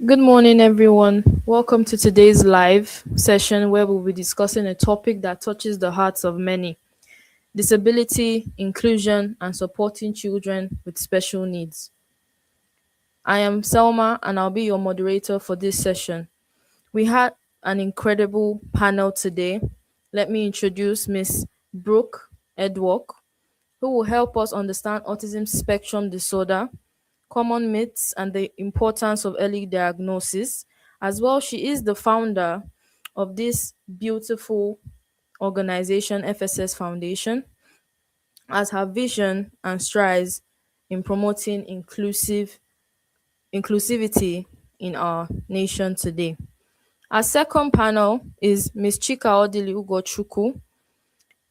Good morning, everyone. Welcome to today's live session where we'll be discussing a topic that touches the hearts of many: disability, inclusion, and supporting children with special needs. I am Selma, and I'll be your moderator for this session. We had an incredible panel today. Let me introduce Miss Brooke Edwok, who will help us understand autism spectrum disorder, common myths, and the importance of early diagnosis. As well, she is the founder of this beautiful organization, FSS Foundation, as her vision and strides in promoting inclusivity in our nation today. Our second panel is Ms. Chika Odili Ugochukwu,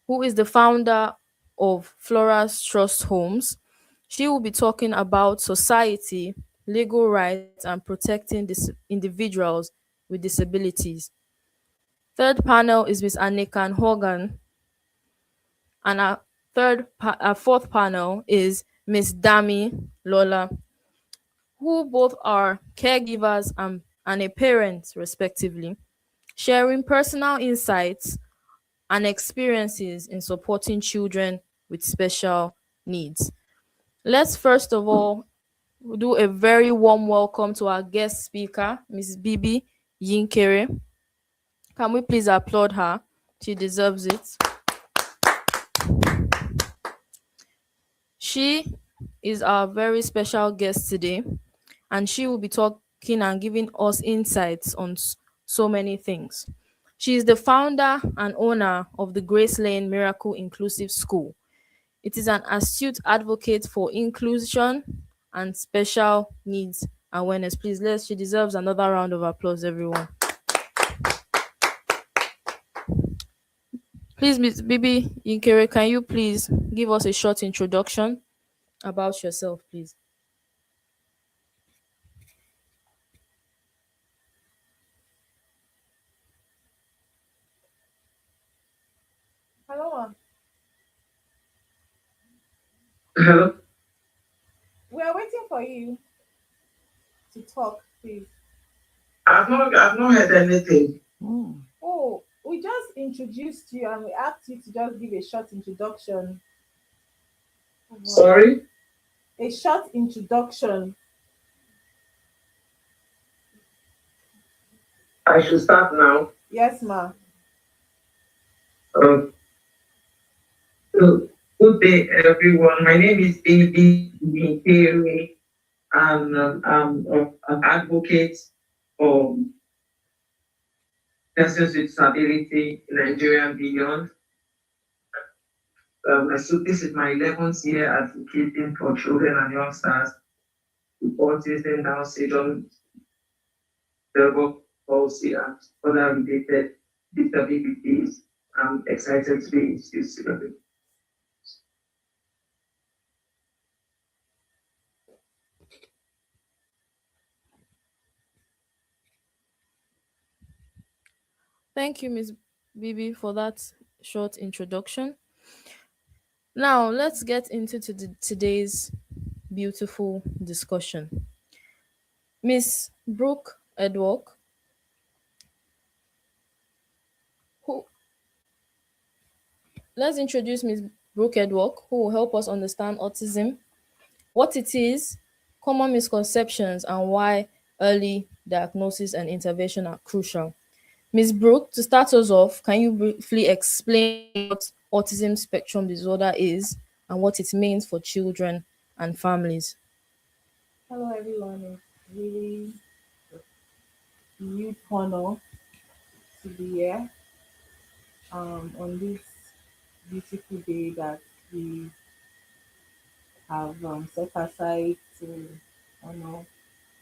who is the founder of Flora's Trust Homes. She will be talking about society, legal rights, and protecting individuals with disabilities. Third panel is Ms. Anekan Hogan, and our fourth panel is Ms. Dami Lola, who both are caregivers and a parent, respectively, sharing personal insights and experiences in supporting children with special needs. Let's first of all do a very warm welcome to our guest speaker, Ms. Biby Yinkere. Can we please applaud her? She deserves it. She is our very special guest today, and she will be talking and giving us insights on so many things. She is the founder and owner of the Grace Lane Miracle Inclusive School. It is an astute advocate for inclusion and special needs awareness. She deserves another round of applause, everyone. Please, Ms. Biby Yinkere, can you please give us a short introduction about yourself, please? Hello, Hello. we are waiting for you to talk, please. I've not heard anything. Oh, we just introduced you and we asked you to just give a short introduction. Sorry. A short introduction. I should start now. Yes, ma. Uh, Good day, everyone. My name is Biby Yinkere. I'm an advocate for persons with disability in Nigeria and beyond. So this is my 11th year advocating for children and youngsters with autism, Down syndrome, cerebral palsy, and other related disabilities. I'm excited to be in this today. Thank you, Ms. Bibi, for that short introduction. Now, let's get into today's beautiful discussion. Miss Brooke Edwok, who let's introduce Miss Brooke Edwok, who will help us understand autism, what it is, common misconceptions, and why early diagnosis and intervention are crucial. Ms. Brooke, to start us off, can you briefly explain what autism spectrum disorder is and what it means for children and families? Hello, everyone. It's really a huge honor to be here on this beautiful day that we have set aside to honor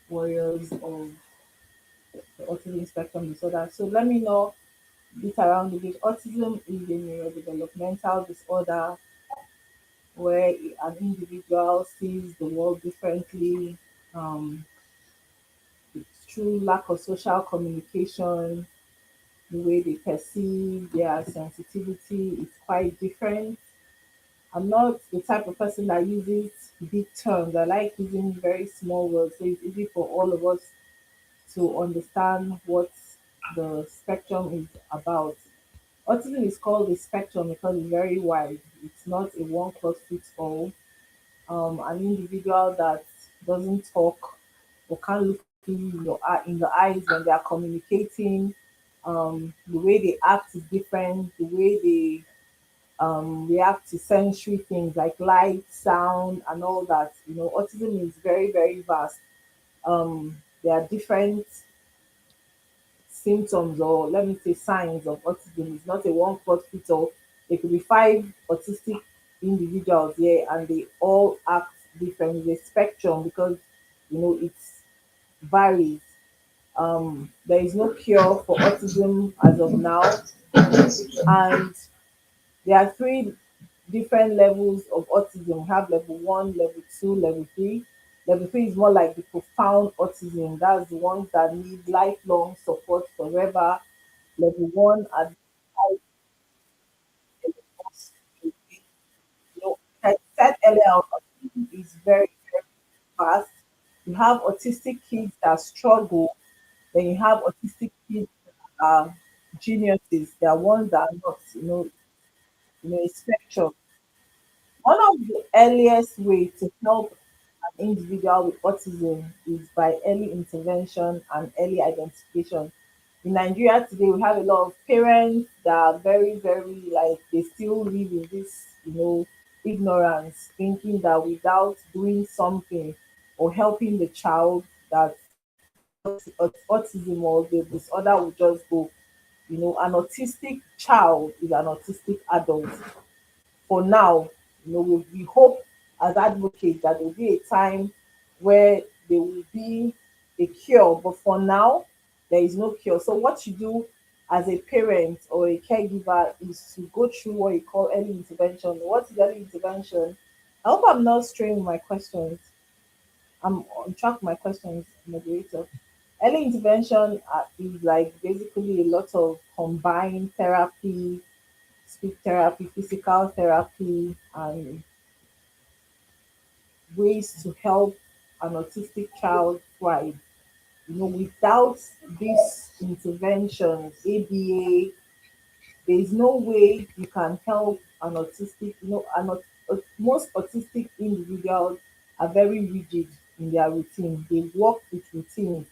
warriors of the autism spectrum disorder. So let me know bit around the bit. Autism is a neurodevelopmental disorder where an individual sees the world differently. Through lack of social communication, the way they perceive their sensitivity is quite different. I'm not the type of person that uses big terms. I like using very small words, so it's easy for all of us to understand what the spectrum is about. Autism is called a spectrum because it's very wide. It's not a one cloth fits all. An individual that doesn't talk or can't look in the eyes when they are communicating, the way they act is different. The way they react to sensory things like light, sound, and all that. Autism is very, very vast. There are different symptoms, or let me say signs of autism. It's not a one cloth fit all. There could be five autistic individuals here and they all act different. It's a spectrum because it varies. There is no cure for autism as of now, and there are three different levels of autism. We have level one, level two, level three. Level three is more like the profound autism. That's the ones that need lifelong support forever. Level one are the you like I said earlier, autism is very, very fast. You have autistic kids that struggle, then you have autistic kids that are geniuses. They are ones that are not, a spectrum. One of the earliest ways to help an individual with autism is by early intervention and early identification. In Nigeria today, we have a lot of parents that are very, very like they still live in this, ignorance, thinking that without doing something or helping the child, that autism or the disorder will just go. An autistic child is an autistic adult for now. We hope as advocates that there will be a time where there will be a cure, but for now, there is no cure. So, what you do as a parent or a caregiver is to go through what you call early intervention. What is early intervention? I hope I'm not straying my questions. I'm on track with my questions, moderator. Early intervention is like basically a lot of combined therapy, speech therapy, physical therapy, and ways to help an autistic child thrive. Without these interventions, ABA, there is no way you can help an autistic, most autistic individuals are very rigid in their routine. They work with routine.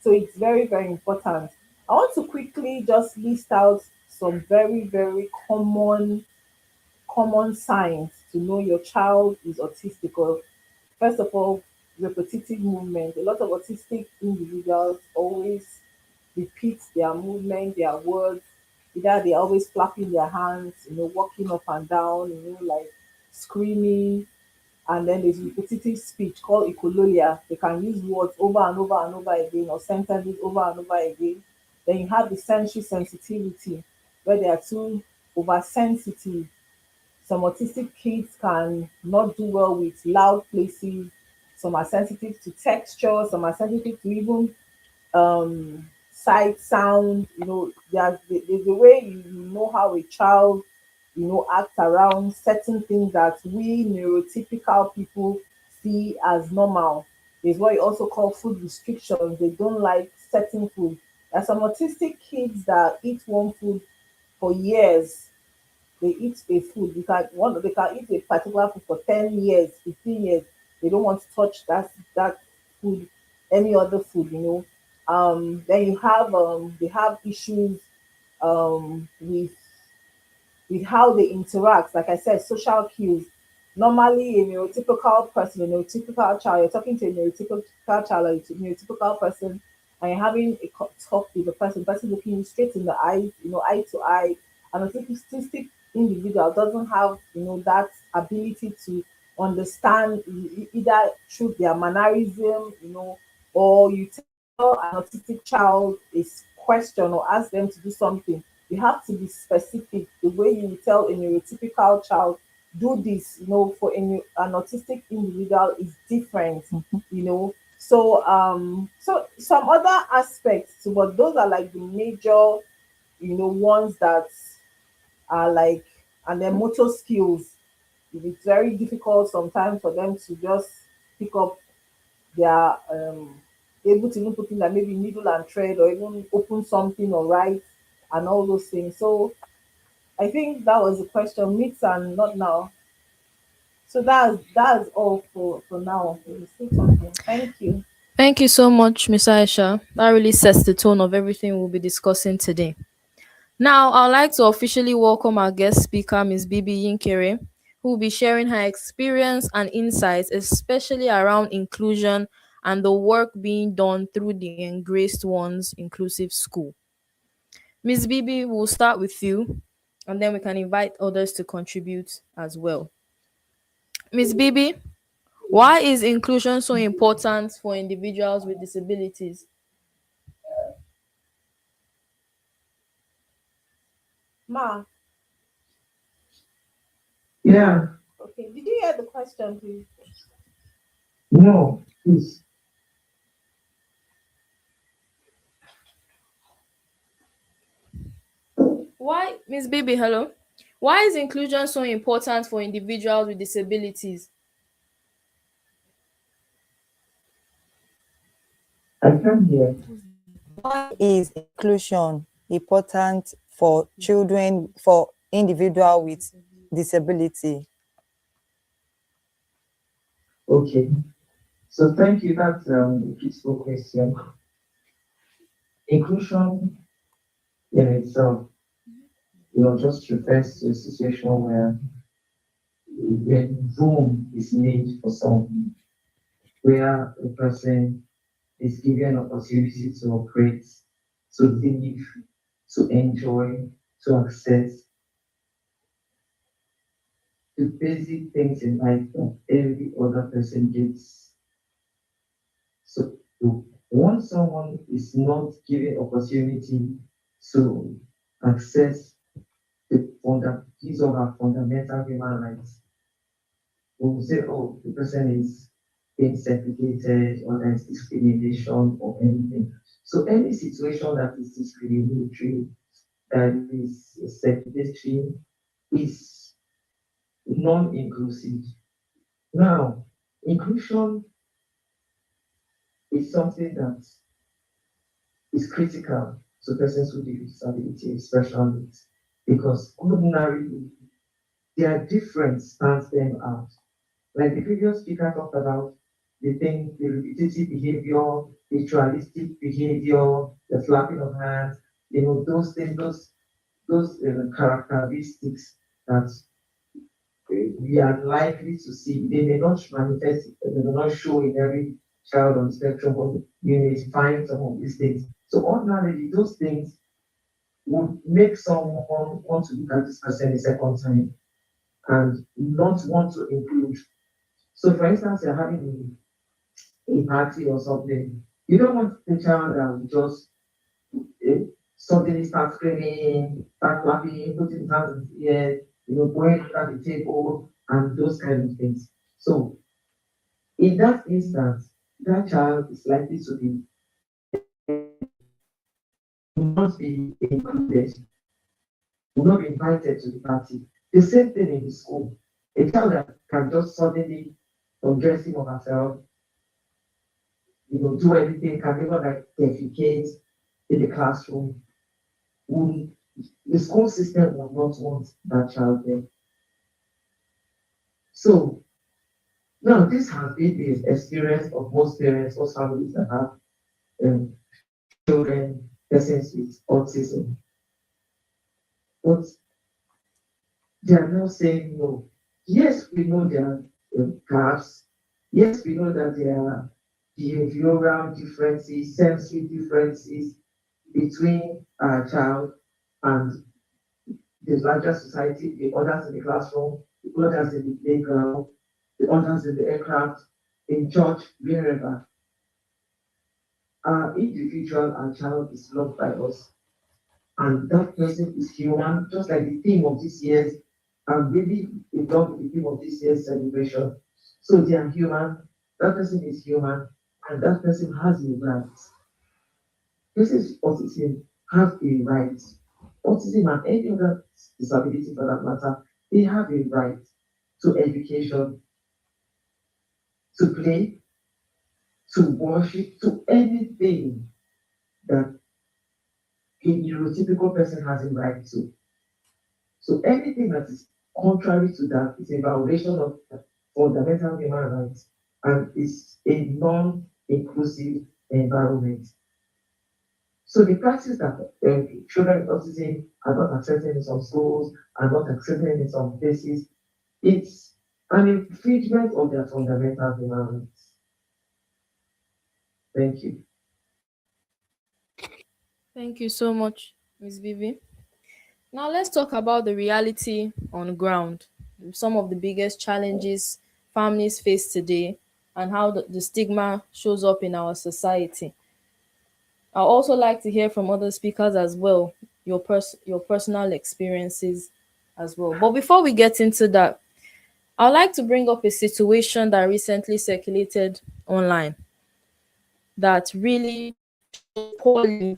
So it's very, very important. I want to quickly just list out some very, very common signs to know your child is autistic. Or first of all, repetitive movement. A lot of autistic individuals always repeat their movement, their words. Either they're always flapping their hands, walking up and down, like screaming. And then there's repetitive speech called echolalia. They can use words over and over and over again, or sentences over and over again. Then you have the sensory sensitivity, where they are too oversensitive. Some autistic kids can not do well with loud places. Some are sensitive to texture. Some are sensitive to even sight, sound. There's a way you know how a child, acts around certain things that we neurotypical people see as normal. There's what you also call food restrictions. They don't like certain food. There's some autistic kids that eat one food for years. They eat a food. They can eat a particular food for 10 years, 15 years. They don't want to touch that food, any other food, Then you have they have issues with how they interact. Like I said, social cues. Normally, a neurotypical person, a neurotypical child, you're talking to a neurotypical child or a neurotypical person, and you're having a talk with the person looking you straight in the eyes, eye to eye. An autistic individual doesn't have, that ability to understand either through their mannerism, or you tell an autistic child a question or ask them to do something, you have to be specific. The way you tell a neurotypical child, do this, for an autistic individual is different, So some other aspects to, but those are like the major, ones that are like, and then motor skills. It's very difficult sometimes for them to just pick up their able to even put in like maybe needle and thread or even open something or write and all those things. So I think that was the question, myths and not now. So that's all for now. We'll say something. Thank you. Thank you so much, Miss Aisha. That really sets the tone of everything we'll be discussing today. Now, I'd like to officially welcome our guest speaker, Ms. Biby Yinkere, who will be sharing her experience and insights, especially around inclusion and the work being done through the Engraced Ones Inclusive School. Ms. Biby, we'll start with you, and then we can invite others to contribute as well. Ms. Biby, why is inclusion so important for individuals with disabilities? Ma, Yeah, okay. Did you hear the question, please? no, please. Why, Ms. Biby, hello? Why is inclusion so important for individuals with disabilities? I can hear. Why is inclusion important for children, for individual with disability? Okay. So thank you. That's a peaceful question. Inclusion in itself, just refers to a situation where room is made for someone, where a person is given opportunity to operate, to live, to enjoy, to access the basic things in life that every other person gets. So once someone is not given opportunity to access his or her fundamental human rights, we will say, oh, the person is being segregated or there's discrimination or anything. So any situation that is discriminatory, that is segregatory, is non-inclusive. Now, inclusion is something that is critical to persons with disability, special needs, because ordinarily their difference stands them out. Like the previous speaker talked about, the repetitive behavior, ritualistic behavior, the flapping of hands, those things, those characteristics that we are likely to see. They may not manifest, they may not show in every child on the spectrum, but you may find some of these things. So ordinarily, those things would make someone want to look at this person a second time and not want to include. So, for instance, you're having a party or something, you don't want the child that will just uh, suddenly start screaming, start clapping, putting his hands in his ears, going under the table, and those kind of things. So, in that instance, that child is likely to be will not be included, will not be invited to the party. The same thing in the school. A child that can just suddenly undress him or herself, do anything, can even like defecate in the classroom, will the school system will not want that child there. So now this has been the experience of most parents, most families that have children, persons with autism. But they are now saying no. Yes, we know there are gaps. Yes, we know that there are behavioral differences, sensory differences between our child and the larger society, the others in the classroom, the others in the playground, the others in the aircraft, in church, wherever. Our individual and child is loved by us, and that person is human, just like the theme of this year's, and really in love with the theme of this year's celebration. So they are human, that person is human, and that person has a right. Persons with autism have a right. Autism and any other disability for that matter, they have a right to education, to play, to worship, to anything that a neurotypical person has a right to. So anything that is contrary to that is a violation of fundamental human rights and is a non-inclusive environment. So the practice that children with autism are not accepted in some schools, are not accepted in some places, it's an infringement of their fundamental human rights. Thank you. Thank you so much, Miss Bibi. Now let's talk about the reality on ground, some of the biggest challenges families face today, and how the stigma shows up in our society. I'd also like to hear from other speakers as well, your personal experiences as well. But before we get into that, I'd like to bring up a situation that recently circulated online that really poorly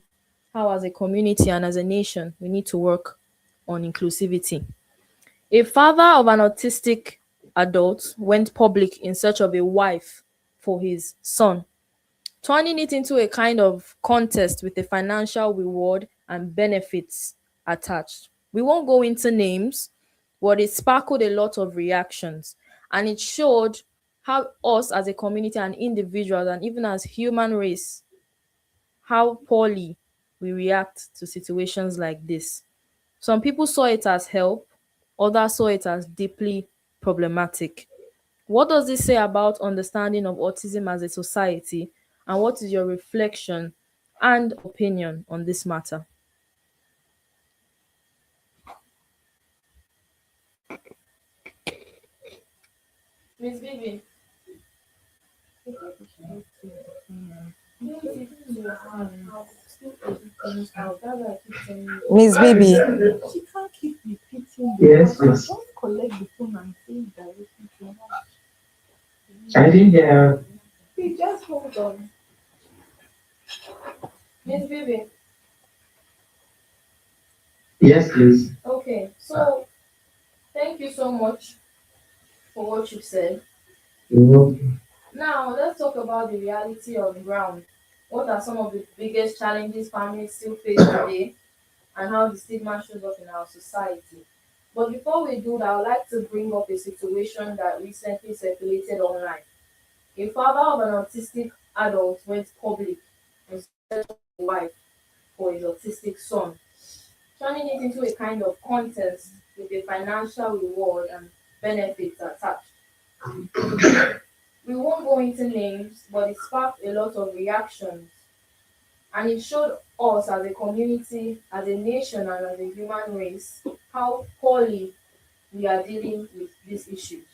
how as a community and as a nation we need to work on inclusivity. A father of an autistic adult went public in search of a wife for his son, turning it into a kind of contest with a financial reward and benefits attached. We won't go into names, but it sparkled a lot of reactions, and it showed how us as a community and individuals and even as human race, how poorly we react to situations like this. Some people saw it as help, others saw it as deeply problematic. What does this say about understanding of autism as a society, and what is your reflection and opinion on this matter? Miss Vivi. Miss Bibi, She can't keep repeating the Yes, question. yes. Just collect the phone and say it directly to her. I didn't hear. Please just hold on. Miss Vivi. Yes, please. Okay, so thank you so much for what you've said. Mhm. Now let's talk about the reality on ground. What are some of the biggest challenges families still face today, and how the stigma shows up in our society? But before we do that, I would like to bring up a situation that recently circulated online. A father of an autistic adult went public and searched for a wife for his autistic son, turning it into a kind of contest with a financial reward and benefits attached. We won't go into names, but it sparked a lot of reactions, and it showed us as a community, as a nation, and as a human race how poorly we are dealing with these issues.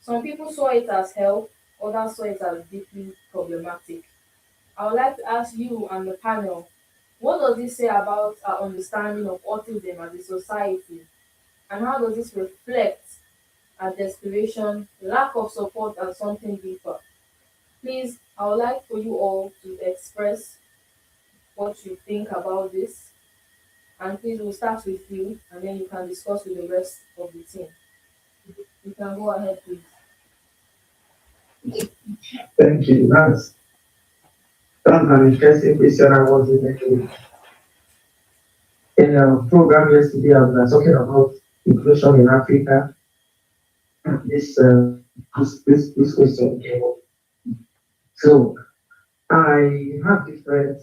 Some people saw it as help, others saw it as deeply problematic. I would like to ask you and the panel, what does this say about our understanding of autism as a society, and how does this reflect our desperation, lack of support, and something deeper? Please, I would like for you all to express what you think about this, and please, we'll start with you, and then you can discuss with the rest of the team. You can go ahead, please. Thank you. That's an interesting question. I was in a program yesterday. I was talking about inclusion in Africa. This question came up. So I have different.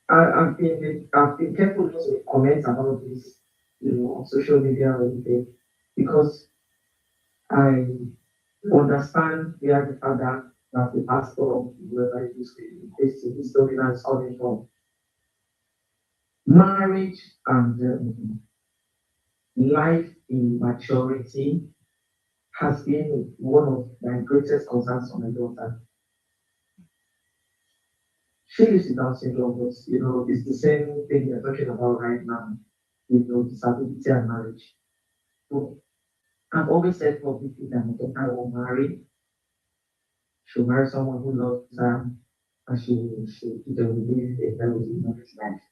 I've been careful not to comment about this, on social media or anything, because I understand where the father, that the pastor, or whoever it is, this dominant is coming from. Marriage and life in maturity has been one of my greatest concerns for my daughter. She lives with Down syndrome, but it's the same thing we're talking about right now, disability and marriage. So I've always said publicly that my daughter will marry. She'll marry someone who loves her, and they will live a healthy marriage life.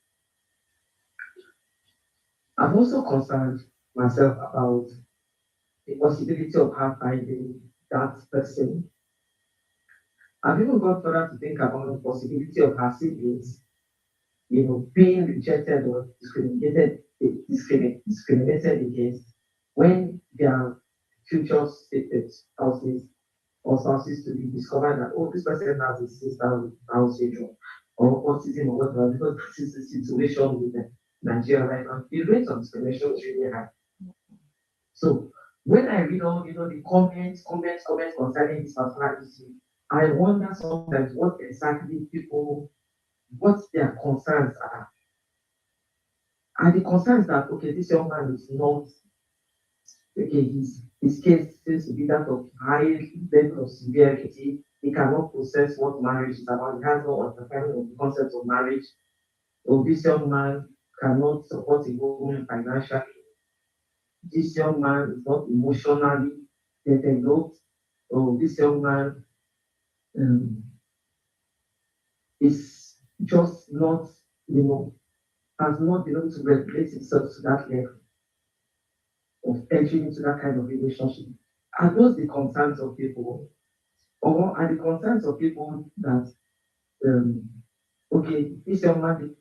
I'm also concerned myself about the possibility of her finding that person. I've even gone further to think about the possibility of her siblings, being rejected or discriminated against when their future spouses or spouses to be discovered that, oh, this person has a sister with Down syndrome or autism or whatever, because this is the situation with Nigeria right now. The rate of discrimination is really high. So when I read all, the comments concerning this particular issue, I wonder sometimes what exactly what their concerns are. And the concerns that, okay, this young man is not, okay, his case seems to be that of high level of severity. He cannot process what marriage is about. He has no understanding of the concept of marriage. Or this young man cannot support a woman financially. This young man is not emotionally developed. Or this young man um, is just not, has not been able to regulate himself to that level of entering into that kind of relationship. Are those the concerns of people? Or are the concerns of people that, okay, this young man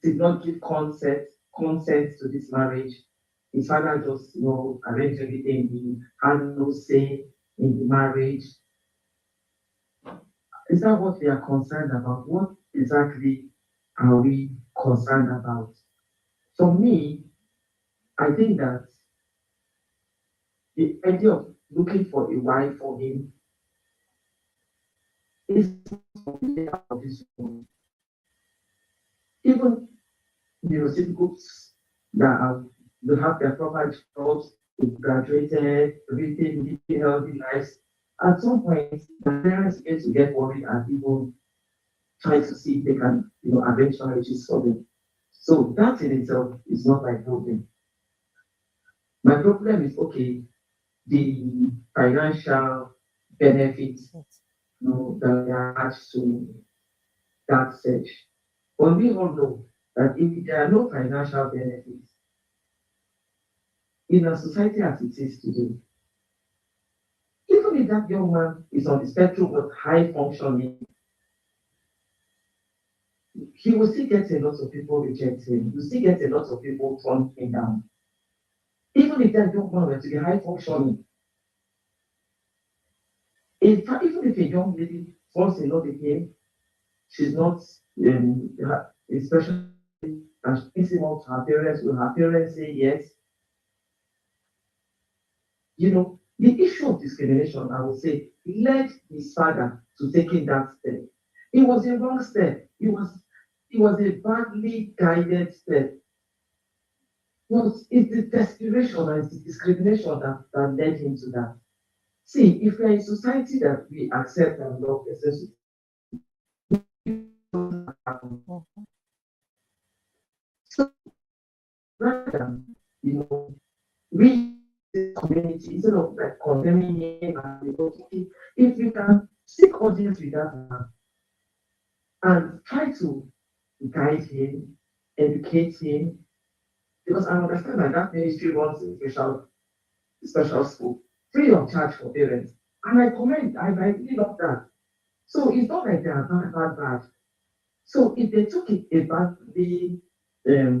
did not give consent to this marriage? His father just, arranged everything. He had no say in the marriage. Is that what we are concerned about? What exactly are we concerned about? For me, I think that the idea of looking for a wife for him is completely out of this world. Even neurotypicals that have their proper jobs, they've graduated, living healthy lives. At some point, the parents get to get worried and even try to see if they can, arrange marriages for them. So that in itself is not my problem. My problem is, okay, the financial benefits, that are attached to that search. But we all know that if there are no financial benefits in a society as it is today, even if that young man is on the spectrum of high functioning, he will still get a lot of people reject him. You still get a lot of people turn him down. Even if that young man were to be high functioning, in fact, even if a young lady falls in love with him, she's not, especially and she thinks about her parents, will her parents say yes? The issue of discrimination, I would say, led his father to taking that step. It was a wrong step. It was a badly guided step. But it's the desperation and it's the discrimination that led him to that. See, if we're in a society that we accept and love essentially, so rather than, we the community instead of like condemning him and if we can seek audience with that man and try to guide him, educate him, because I understand that ministry runs a special school, free of charge for parents. And I really love that. So it's not like they are bad. So if they took it a badly a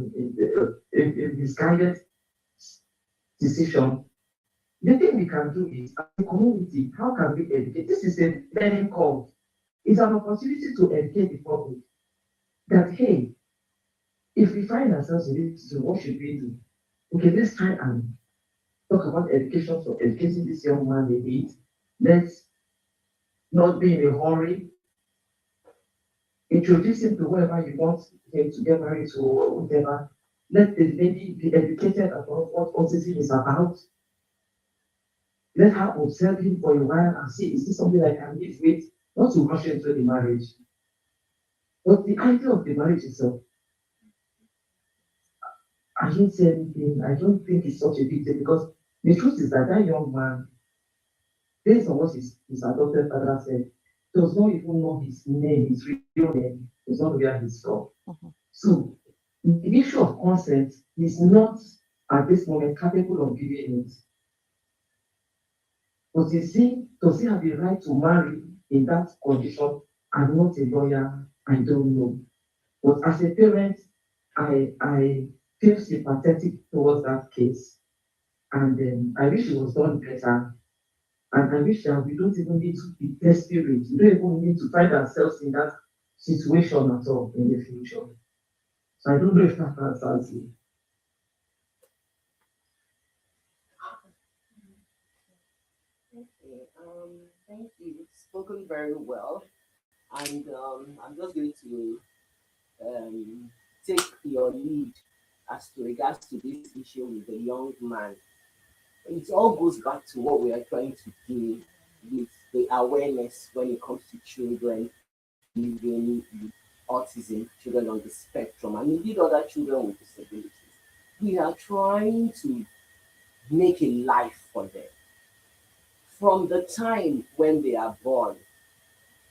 misguided decision, the thing we can do is, as a community, how can we educate? This is a learning curve. It's an opportunity to educate the public that, hey, if we find ourselves in this situation, what should we do? Okay, let's try and talk about education for educating this young man a bit. Let's not be in a hurry. Introduce him to whoever you want him to get married to or whatever. Let the lady be educated about what autism is about. Let her observe him for a while and see, is this something I can live with? Not to rush into the marriage. But the idea of the marriage itself, I didn't say anything. I don't think it's such a big deal because the truth is that that young man, based on what his adopted father said, does not even know his name, his real name, does not know where he's from. So the issue of consent is not at this moment capable of giving it. does he have the right to marry in that condition? I'm not a lawyer, I don't know. But as a parent, I feel sympathetic towards that case. And I wish it was done better. And I wish that we don't even need to be desperate. We don't even need to find ourselves in that situation at all in the future. So I don't know if that answers you. Okay, thank you. You've spoken very well, and I'm just going to um, take your lead as to regards to this issue with the young man. It all goes back to what we are trying to do with the awareness when it comes to children living with autism, children on the spectrum, and indeed other children with disabilities. We are trying to make a life for them from the time when they are born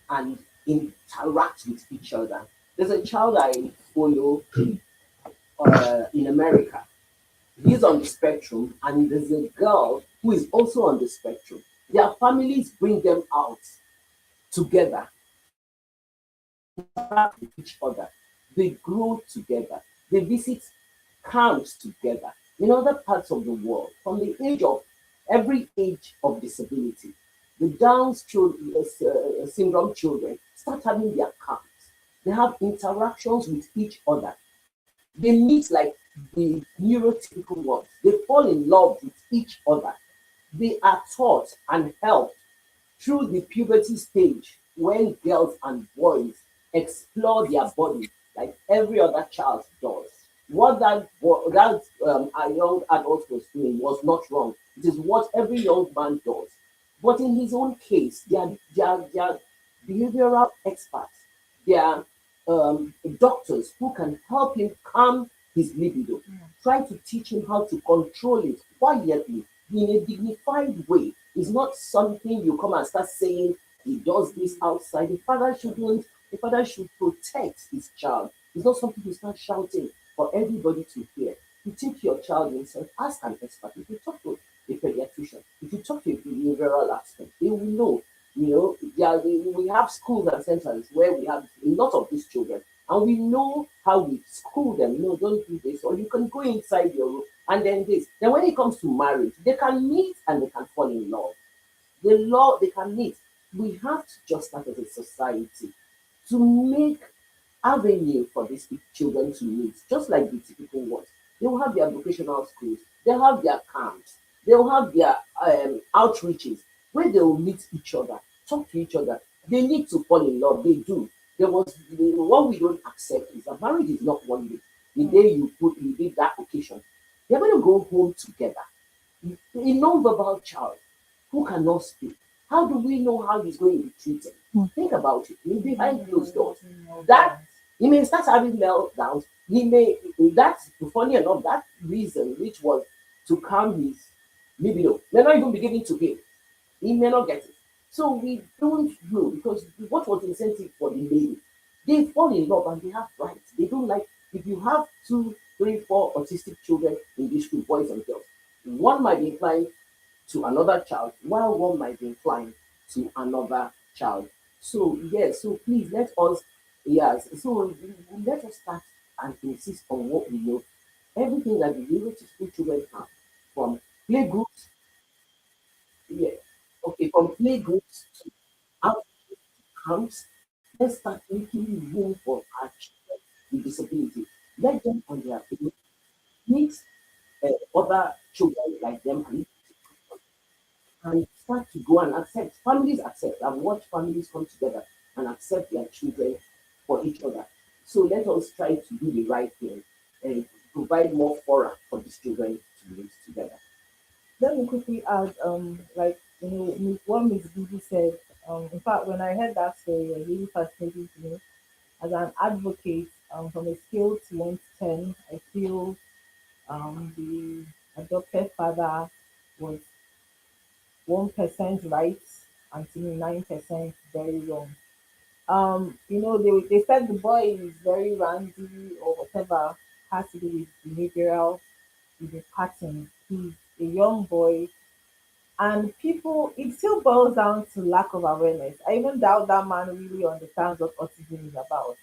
and interact with each other. There's a child I follow in America. He's on the spectrum, and there's a girl who is also on the spectrum. Their families bring them out together, interact with each other. They grow together. They visit camps together in other parts of the world from the age of every age of disability. The syndrome children start having their camps. They have interactions with each other. They meet like the neurotypical ones. They fall in love with each other. They are taught and helped through the puberty stage when girls and boys explore their body like every other child does. What a young adult was doing was not wrong. It is what every young man does. But in his own case, they are behavioral experts. They are doctors who can help him calm his libido, try to teach him how to control it quietly in a dignified way. It's not something you come and start saying he does this outside. The father should protect his child. It's not something you start shouting for everybody to hear. You take your child inside, ask an expert. If you talk to a pediatrician, if you talk to a behavioral aspect, they will know. We have schools and centers where we have a lot of these children, and we know how we school them. No, don't do this, or you can go inside your room and then this. Then when it comes to marriage, they can meet and they can fall in love. The law they can meet. We have to just start as a society to make avenue for these children to meet, just like the typical ones. They will have their vocational schools, they'll have their camps, they'll have their outreaches where they will meet each other, talk to each other. They need to fall in love, they do. What we don't accept is that marriage is not one day. The day you did that occasion, they're going to go home together. A non-verbal child who cannot speak, how do we know how he's going to be treated? Think about it. Behind closed doors, that he may start having meltdowns. He may that's funny enough. That reason, which was to calm his libido, may not even be given to him. He may not get it. So we don't know because what was the incentive for the lady? They fall in love and they have rights. They don't like if you have two, three, four autistic children in this group, boys and girls. One might be inclined to another child, while one might be inclined to another child. So yes, so please let us yes, so let us start and insist on what we know. Everything that the school children have from playgroups, yeah, okay, from playgroups to out camps, let's start making room for our children with disability. Let them on their own meet other children like them and start to go and accept. Families accept. I've watched families come together and accept their children for each other. So let us try to do the right thing and provide more fora for these children to live together. Let me quickly add, what Miss Bibi said. In fact, when I heard that story, it was really fascinating to me. As an advocate, from a scale to 1 to 10, I feel the adopted father was 1% right, and to me 9% very wrong. They said the boy is very randy or whatever has to do with behavioral, with the pattern. He's a young boy And people, it still boils down to lack of awareness. I even doubt that man really understands what autism is about.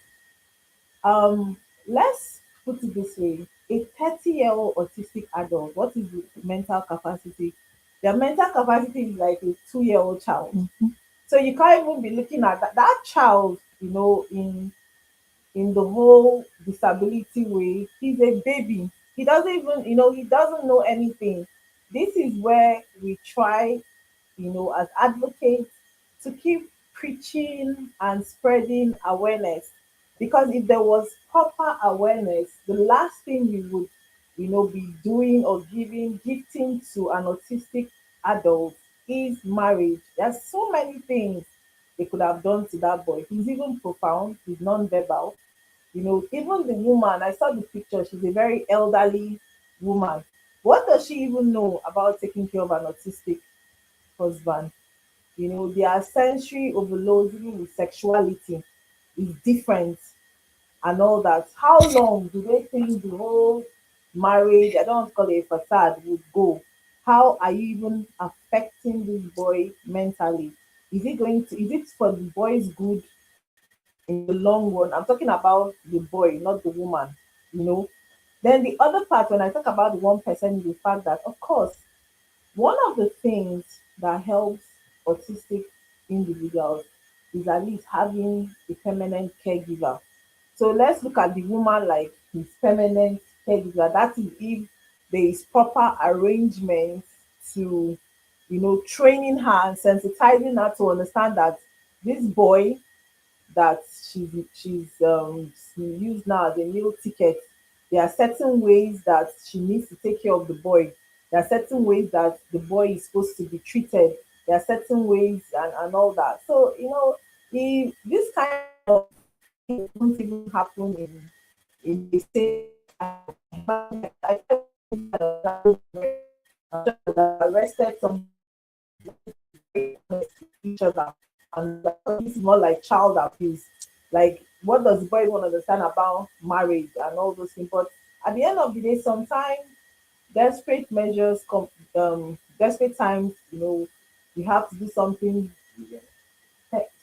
Let's put it this way: a 30-year-old autistic adult, what is the mental capacity? Their mental capacity is like a 2-year-old child. So you can't even be looking at that child, in the whole disability way. He's a baby. He doesn't even, he doesn't know anything. This is where we try, as advocates, to keep preaching and spreading awareness. Because if there was proper awareness, the last thing we would, be doing or gifting to an autistic adult is marriage. There's so many things they could have done to that boy. He's even profound, he's non-verbal. Even the woman, I saw the picture, she's a very elderly woman. What does she even know about taking care of an autistic husband? Their sensory overload, even with sexuality, is different and all that. How long do they think the whole marriage, I don't want to call it a facade, would go? How are you even affecting this boy mentally? Is it for the boy's good in the long run? I'm talking about the boy, not the woman, you know. Then the other part, when I talk about the 1%, is the fact that, of course, one of the things that helps autistic individuals is at least having a permanent caregiver. So let's look at the woman like his permanent caregiver. That is if there is proper arrangement to, training her and sensitizing her to understand that this boy that she used now as a meal ticket. There are certain ways that she needs to take care of the boy. There are certain ways that the boy is supposed to be treated. There are certain ways and all that. So, if this kind of thing don't even happen in the state, I arrested some each other, and it's more like child abuse. Like, what does the boy want to understand about marriage and all those things? But at the end of the day, sometimes desperate measures come, desperate times, you have to do something.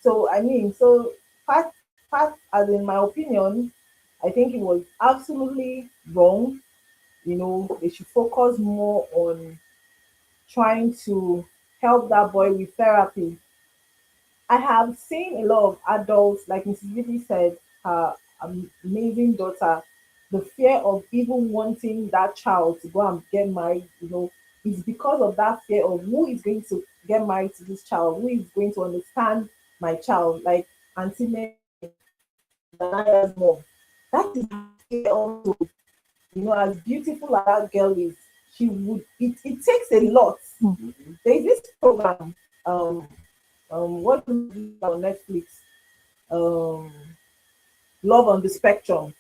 So I mean, so part as in my opinion, I think it was absolutely wrong. They should focus more on trying to help that boy with therapy. I have seen a lot of adults, like Mrs. Vivi said, her amazing daughter, the fear of even wanting that child to go and get married, is because of that fear of who is going to get married to this child, who is going to understand my child, like Auntie Mary, Danaya's mom. That is her fear also. As beautiful as that girl is, it takes a lot. There's this program, what is it on Netflix? Um, Love on the Spectrum.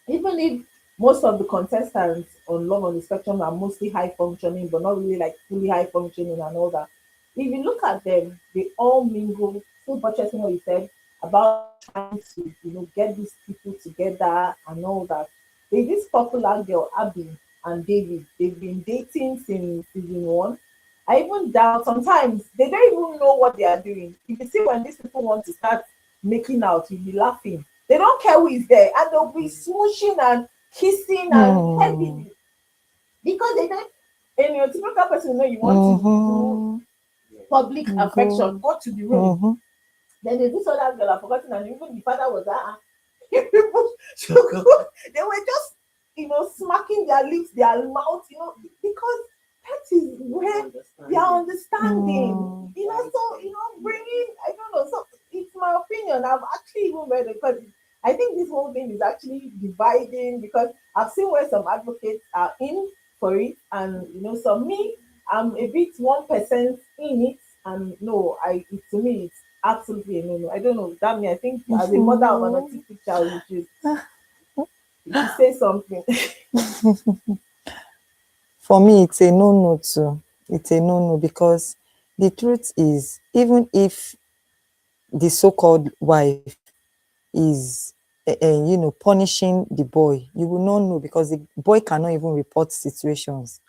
Even if most of the contestants on Love on the Spectrum are mostly high functioning, but not really like fully high functioning and all that. If you look at them, they all mingle, still buttressing what you said about trying to, get these people together and all that. There's this popular girl, Abby and David. They've been dating since season one. I even doubt sometimes they don't even know what they are doing. If you see when these people want to start making out, you'll be laughing. They don't care who is there, and they'll be smooshing and kissing and heavily because they don't. And your typical person, you want to do public affection, go to the room. Then there's this other girl I've forgotten, and even the father was people they were just smacking their lips, their mouth, because that is where they are understanding. So bringing, I don't know. So it's my opinion. I've actually even read it because I think this whole thing is actually dividing, because I've seen where some advocates are in for it, and some me, I'm a bit 1% in it, and no, to me it's absolutely a no. I don't know. That me, I think as a mother of an autistic child, you should say something. For me, it's a no too. It's a no because the truth is, even if the so-called wife is, punishing the boy, you will not know, because the boy cannot even report situations.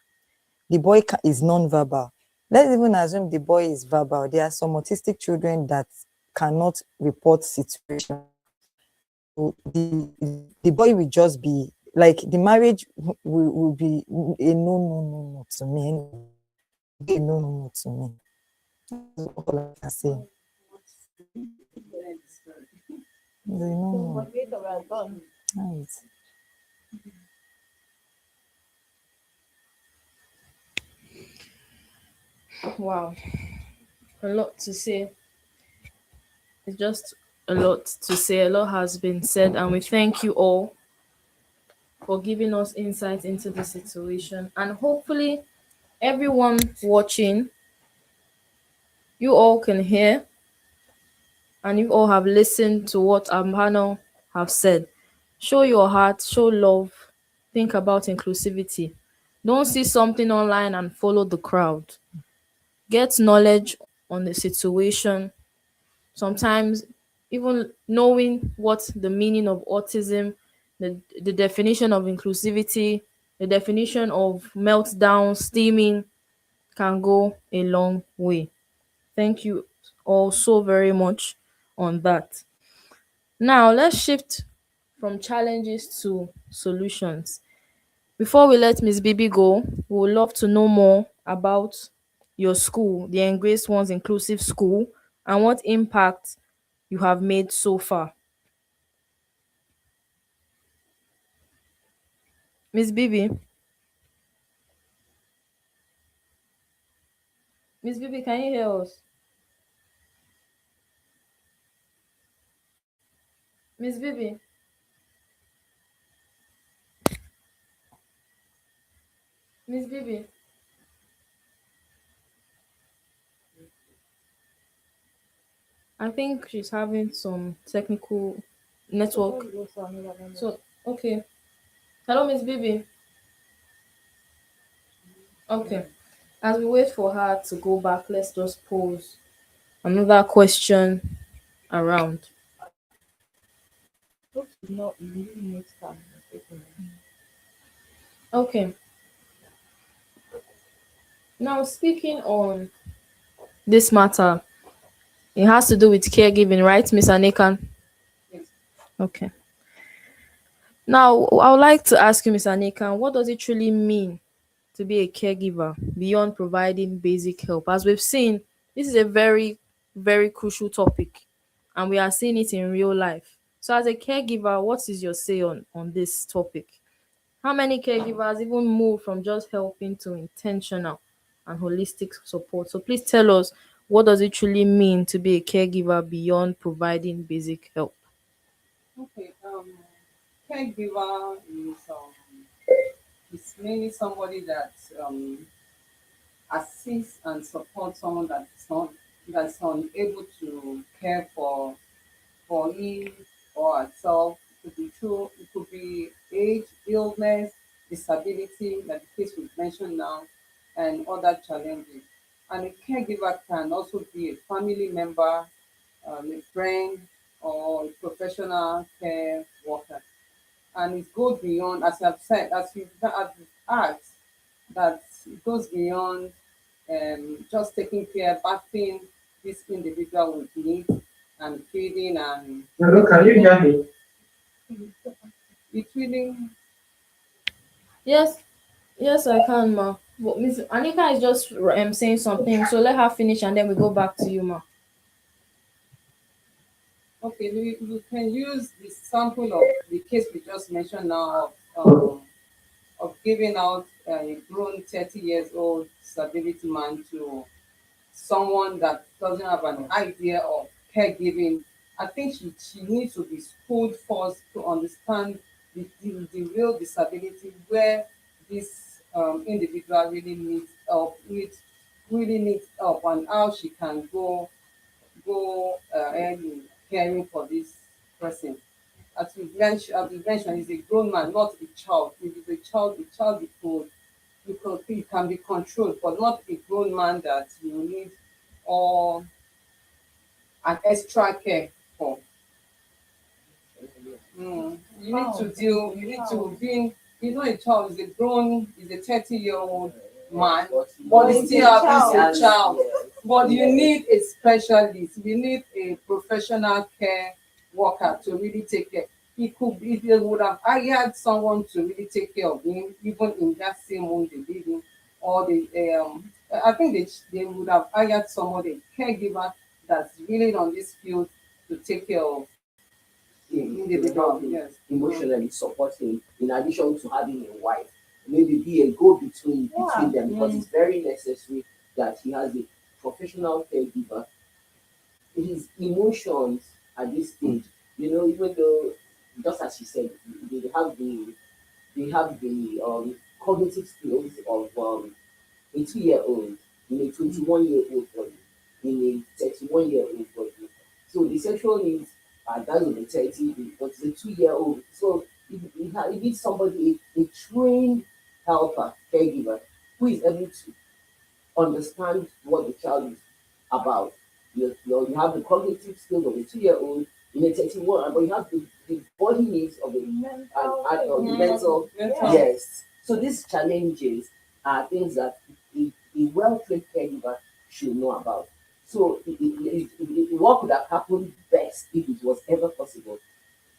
The boy is non-verbal. let's even assume the boy is verbal. There are some autistic children that cannot report situation. So the boy will just be like, the marriage will be a no no no no to me anyway. A no no no to me. That's all I can say. The no So, no. moderator, we are done. Right. Wow, a lot to say. It's just a lot to say. A lot has been said, and we thank you all for giving us insight into the situation. And hopefully, everyone watching, you all can hear and you all have listened to what our panel have said. Show your heart, show love, think about inclusivity. Don't see something online and follow the crowd. Get knowledge on the situation. Sometimes even knowing what the meaning of autism, the definition of inclusivity, the definition of meltdown, steaming can go a long way. Thank you all so very much on that. Now let's shift from challenges to solutions. Before we let Miss Bibi go, we would love to know more about your school, the Engraced Ones Inclusive School, and what impact you have made so far. Miss Bibi, Miss Bibi, can you hear us? Miss Bibi, Miss Bibi. I think she's having some technical network. So okay. Hello, Miss Bibi. Okay. As we wait for her to go back, let's just pose another question around. Hope she's not really next time. Okay. Now speaking on this matter, it has to do with caregiving, right, Miss Anekan? Okay. Now I would like to ask you, Miss Anekan, what does it truly mean to be a caregiver beyond providing basic help? As we've seen, this is a very, very crucial topic, and we are seeing it in real life. So, as a caregiver, what is your say on this topic? How many caregivers even move from just helping to intentional and holistic support? So, please tell us, what does it truly mean to be a caregiver beyond providing basic help? Okay, caregiver is mainly somebody that assists and supports someone that's unable to care for him or herself. It could be age, illness, disability, like the case we've mentioned now, and other challenges. And a caregiver can also be a family member, a friend, or a professional care worker. And it goes beyond, as I've said, as you've asked, that it goes beyond just taking care, bathing this individual with needs and feeding and Hello, can you hear me? it really. Yes, yes, I can, ma. But Miss Anika is just saying something, so let her finish and then we go back to you, ma. Okay, we can use the sample of the case we just mentioned now of giving out a grown 30 years old disability man to someone that doesn't have an idea of caregiving. I think she needs to be schooled first to understand the real disability where this individual really needs help, and how she can go ahead in caring for this person. As we mentioned, he's a grown man, not a child. If he's a child, you can be controlled, but not a grown man that you need all an extra care for. You need to deal, you need to be, a child is a 30-year-old man, But but But it it's still a happens child. a child. Yes. But you Yes. need a specialist, you need a professional care worker to really take care. It could be they would have hired someone to really take care of him, even in that same home they live in, or I think they would have hired someone, a caregiver that's really on this field to take care of the To individual. help him Yes. emotionally support him, in addition to having a wife, maybe be a go between Yeah. them, because it's very necessary that he has a professional caregiver. His emotions at this stage, even though, just as you said, they have the cognitive skills of a 2-year-old, in a 21-year-old body, in a 31-year-old body. So the sexual needs are guys of the 30, but it's a 2-year-old. So it needs somebody, a trained helper, caregiver, who is able to understand what the child is about. You have the cognitive skills of a 2-year-old in a 31, but you have the body needs of an adult, the mental. Mental. Yes. So these challenges are things that a well-trained caregiver should know about. So what could have happened best, if it was ever possible,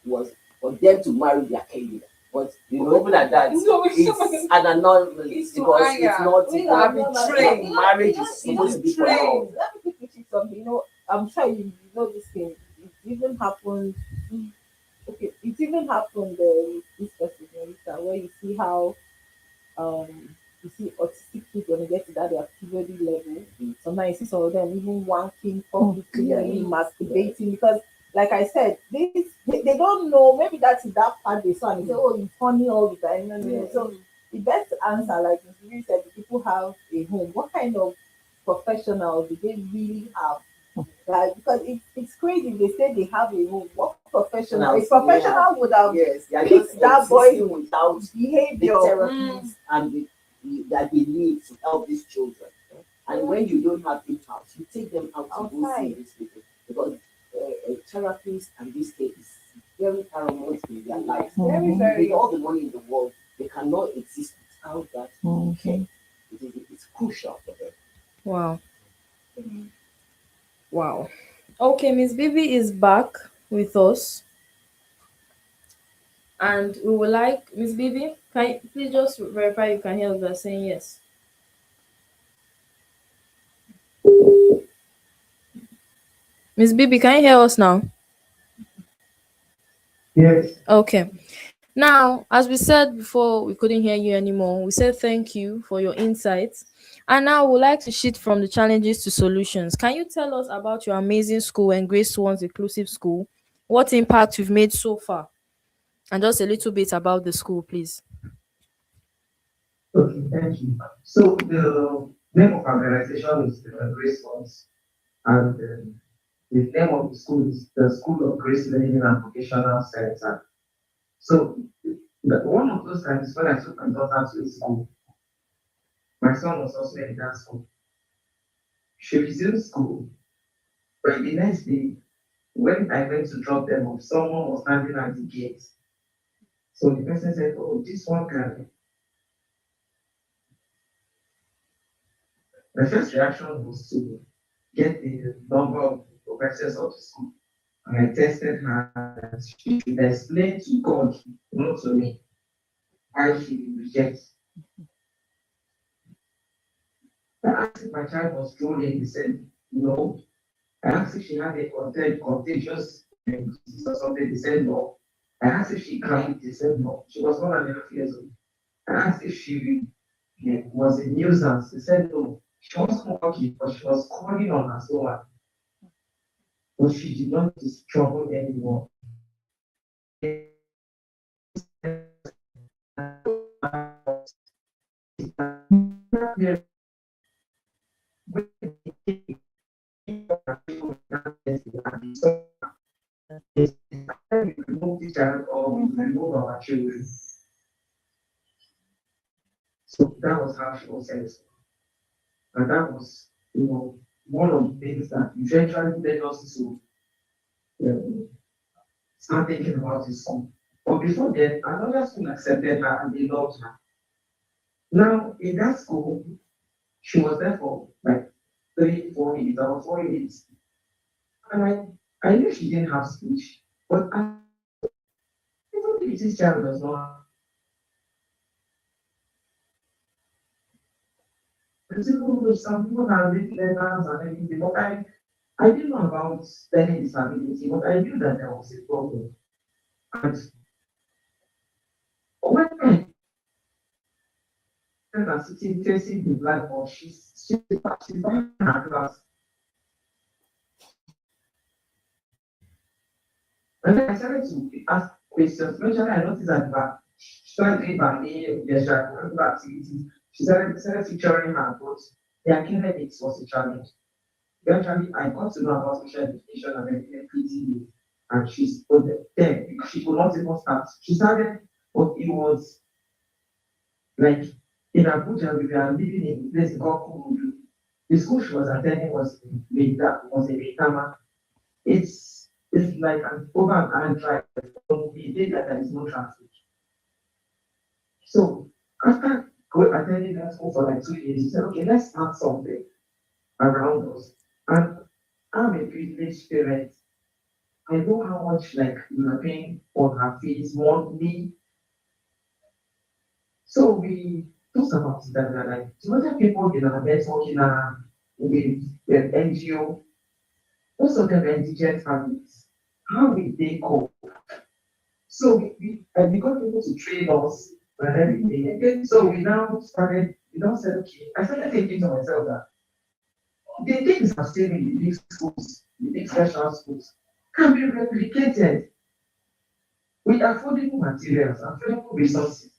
was for them to marry their caregiver. But even at that, No, it's an anomaly, It's to because it's hire. not We even have not trained. marriage is supposed to be for trained. love. Let me quickly teach something. I'm sure you know this thing. It even happened. Okay, it even happened with this person, Melissa, where you see how you see autistic kids when they get to that their puberty level. Sometimes you see some of them even wanking publicly, Yeah. really masturbating because, like I said, they don't know. Maybe that's that part they saw and they say, "Oh, it's funny all the time." No, no, no. Yeah. So the best answer, like Ms. Riri said, the people have a home. What kind of professionals do they really have? Like, because it's crazy. They say they have a home. What professional? A professional would have Yes, they are picked just that boy's existing without the behavior. therapies and that they need to help these children. And when you don't have in-house, you take them out to go see Outside. these people, because a therapist and this case is very paramount in their life. Very, With very. all the money in the world, they cannot exist without that care. It's crucial for them. Wow. Wow. Okay, Miss Bibi is back with us, and we would like Miss Bibi. Can you please just verify you can hear us by saying yes? Miss Bibi, can you hear us now? Yes. Okay. Now, as we said before, we couldn't hear you anymore. We said thank you for your insights. And now we'd like to shift from the challenges to solutions. Can you tell us about your amazing school, Engraced Ones Inclusive School? What impact you've made so far? And just a little bit about the school, please. Okay, thank you. So the name of our organization is the Engraced Ones, and the name of the school is the School of Grace Learning and Vocational Center. So one of those times when I took my daughter to school, my son was also in that school. She resumed school, but the next day, when I went to drop them off, someone was standing at the gate. So the person said, "Oh, this one can." My first reaction was to get the number of the professors of the school. And I tested her that she should explain to God, not to me, why she rejects. I asked if my child was drooling, he said no. I asked if she had a contagious disease or something, they said no. I asked if she cried, they said no. She was 1.5 years old. I asked if she was a nuisance, they said no. She was working, but she was calling on her stomach, but she did not struggle anymore. Remove the child or remove our children. So that was how she was sent. And that was, one of the things that eventually led us to start thinking about this school. But before then, another school accepted her and they loved her. Now, in that school, She was there for like 3, 4 years, or 4 years. And I knew she didn't have speech, but I even if this child does not have some people have written letters and everything, but I didn't know about learning disability, but I knew that there was a problem. And when I was sitting facing the blackboard, she's in her class. And then I started to ask questions. Eventually, I noticed that she started doing ballet, their activities. She started featuring her, but the academics was a challenge. Eventually, I got to know about special education and then PTE, and she's put there. She could not even start. She started, but it was like in Abuja, we were living in a place called Kurudu. The school she was attending was in Maitama. It's like an over an hour drive from the day that there is no traffic. So after attending that school for like 2 years, he said, okay, let's start something around us. And I'm a privileged parent. I know how much like you are paying on her fees monthly. So we talked about that like some other people in our network with the NGO, most of them are indigent families. How will they cope? So we got people to train us and everything. Again, so we now said, okay, I started thinking to myself that the things I've seen in the big schools, the big special schools, can be replicated with affordable materials, affordable resources.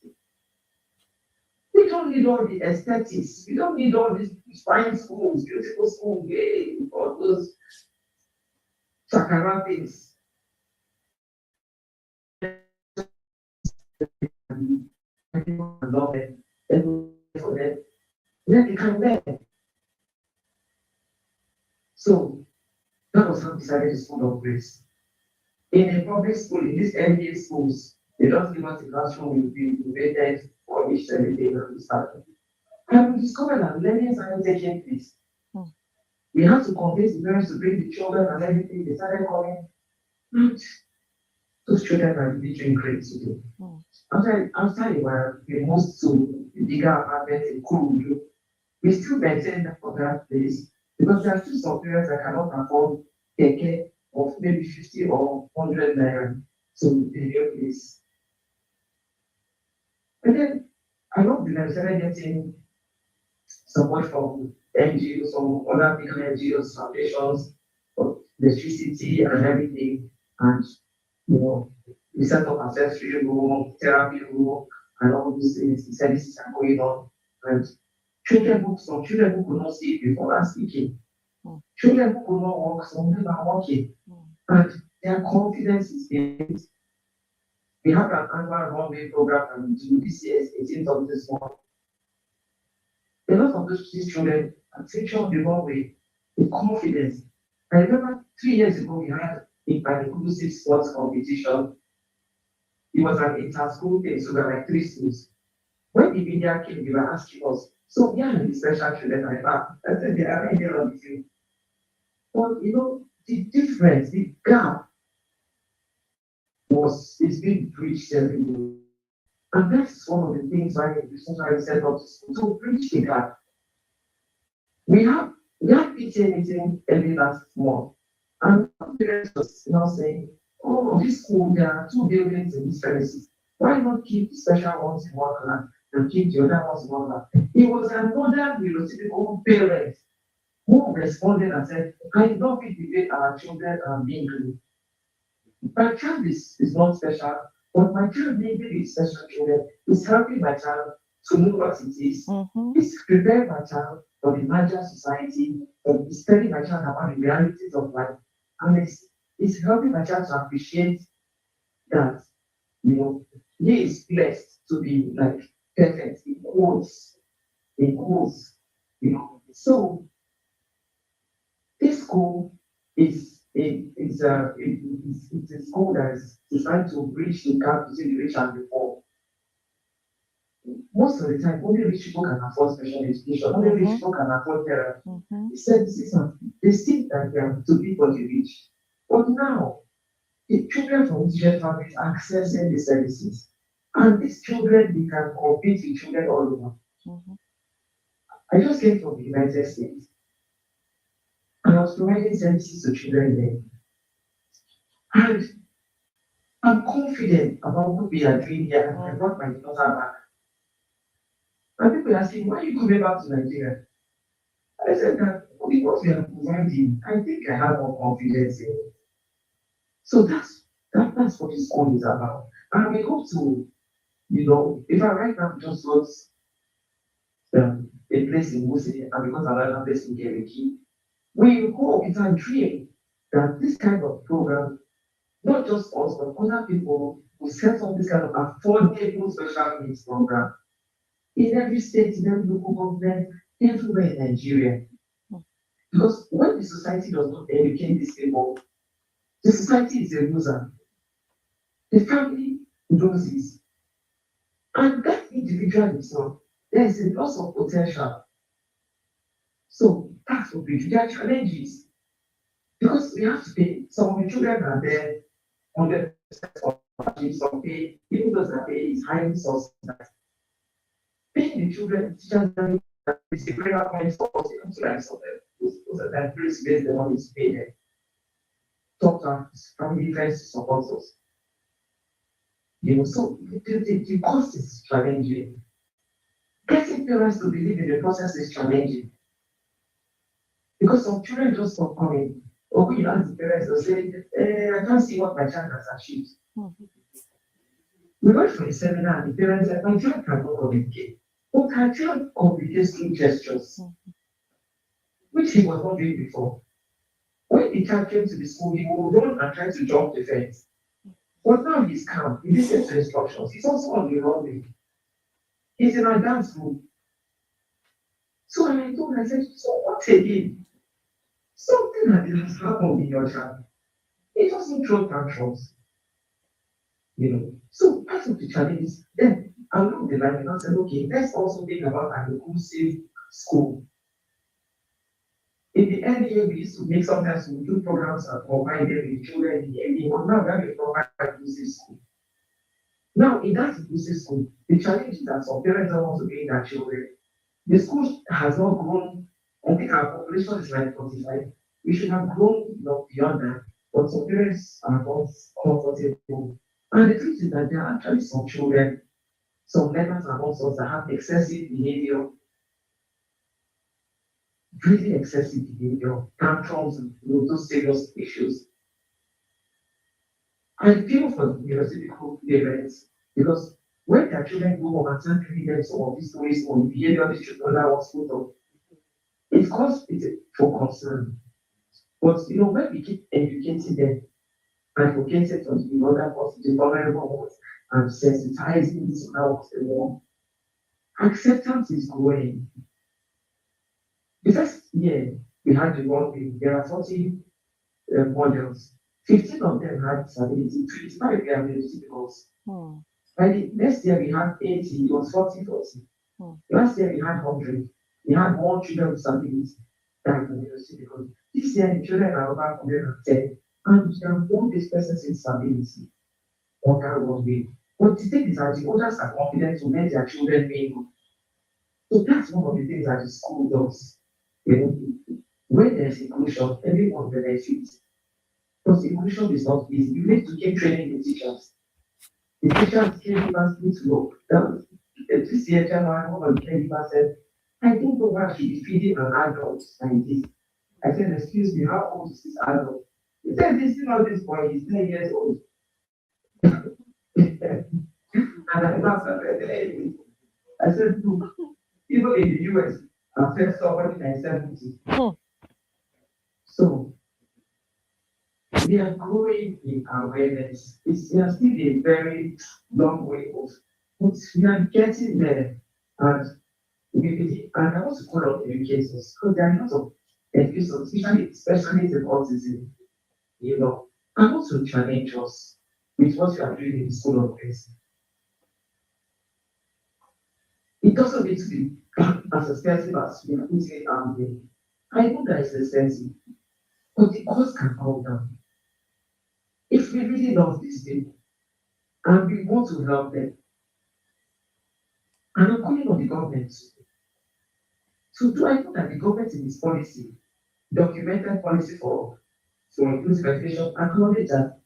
We don't need all the aesthetics. We don't need all these fine schools, beautiful schools, all those chakara things. Everyone love it. Everyone for them. Then they can learn. So that was how we decided to school of grace. In a public school, in these NBA schools, they don't give us a classroom with the innovated, polished, everything, and we started. And we discovered that learning started taking place. We had to convince the parents to bring the children and everything. They started coming. And those children are really doing great today. After a while, we moved to the bigger apartment in Kurudu. We still maintain that for that place because there are still some parents that cannot afford a care of maybe 50 or 100 naira to the new place. And then I love the started getting support from NGOs, some other big NGOs, foundations, for electricity and everything. And we set up accessory room, therapy room, and all these things. The services are going on. And some children who could not see before are speaking. Children who could not walk, some of them are walking. And their confidence is built. We have an annual runway program and do this year's 18th of this month. A lot of these children are teaching on the runway with confidence. I remember 3 years ago we had an inclusive sports competition. It was an inter-school thing, so there were like 3 schools. When the media came, they were asking us, so where are the special children like that? I said, they are right here on the field. But the difference, the gap is being bridged every day. And that's one of the things why we set up the school to bridge the gap. We had PTA meeting early last month, and parents was now saying, oh, this school, there are 2 buildings in this premises. Why not keep the special ones in one class and keep the other ones in one class? It was another neurotypical parent who responded and said, I don't think the way our children are being great. My child is not special, but my child maybe is special children is helping my child to know what it is. It's preparing my child for the larger society, and it's telling my child about the realities of life. And it's helping my child to appreciate that, he is blessed to be like perfect in quotes. So this school it's a school that is designed to bridge the gap between the rich and the poor. most of the time, only rich people can afford special education, only rich people can afford therapy. The services, they think that they are to be for the rich. But now, the children from indigent families are accessing the services. And these children, they can compete with children all over. I just came from the United States, and I was providing services to children there. And I'm confident about what we are doing here, and I brought my daughter back. And people are saying, why are you coming back to Nigeria? I said that with what we are providing, I think I have more confidence in it. So that's what this school is about. And we hope to, if I right now just got a place in Muslim and because another place in Kereki, we hope it's a dream that this kind of program, not just us, but other people will set up this kind of affordable special needs program in every state, in every local government, everywhere in Nigeria. Because when the society does not educate these people, the society is a loser. The family loses. And that individual himself, there is a loss of potential. So that's what we do. There are challenges. Because we have to pay. Some of the children are there 100% of some pay, even those that pay is highly subsidized. Paying the children, teachers, is a greater point for us to like some those are that place based the money is paid there. Talk to our family friends to support us. So the cost is challenging. Getting parents to believe in the process is challenging. Because some children just stop coming. Or when you ask the parents, they'll say, I can't see what my child has achieved. We went for a seminar and the parents said, my child cannot communicate. But her child communicates through gestures, which he was not doing before. When the child came to the school, he would run and try to jump the fence. But now he's calm, he listens to instructions. He's also on the runway. He's in our dance group. So I told her, I said, so what again? Something has happened in your child. He doesn't throw tantrums. So part of the challenge is then along the line, I said, okay, let's also think about an inclusive school. In the early year, we used to make sometimes we do programs and combine them with children in the early year. But now we have a proper inclusive school. Now, in that inclusive school, the challenge is that some parents don't want to bring their children. The school has not grown. I think our population is like 45. We should have grown beyond that. But some parents are not comfortable. And the truth is that there are actually some children, some learners and also that have excessive behavior, really excessive behavior, tantrums, and those serious issues. I feel for the neurotypical parents because when their children go home and start telling them some of these stories on behavior these children that was put on, it causes it for concern. But when we keep educating them, advocating for the other positive, vulnerable ones, and sensitizing this now the more, acceptance is growing. The first year we had the one week, there are 40 models. 15 of them had disability, 25 were neurotypicals. By the next year we had 80, it was 40. Last year we had 100. We had more children with disabilities than neurotypicals. This year the children are over 110, and we can form this person's disability on that one way. But the thing is that the others are confident to let their children mingle. So that's one of the things that the school does. When there's inclusion, everyone benefits. Because inclusion is not easy. You need to keep training the teachers. The teachers caregivers need to know. This year, January, one of the caregivers said, I don't know why I should be feeding an adult like this. I said, excuse me, how old is this adult? He said, this is not this boy, he's 10 years old. And I laughed at it. I said, look, even in the US, I've said somebody like 70. So we are growing in awareness. We are still a very long way off, but we are getting there. And I want to call out educators because there are lots of educators, especially in autism. I want to challenge us with what we are doing in the School of Grace. It doesn't need to be as expensive as we put it out there. I know that it's expensive, but the cost can come down. If we really love these people and we want to help them, and I'm calling on the government to do, I know that the government in its policy, documented policy for inclusive education, acknowledge that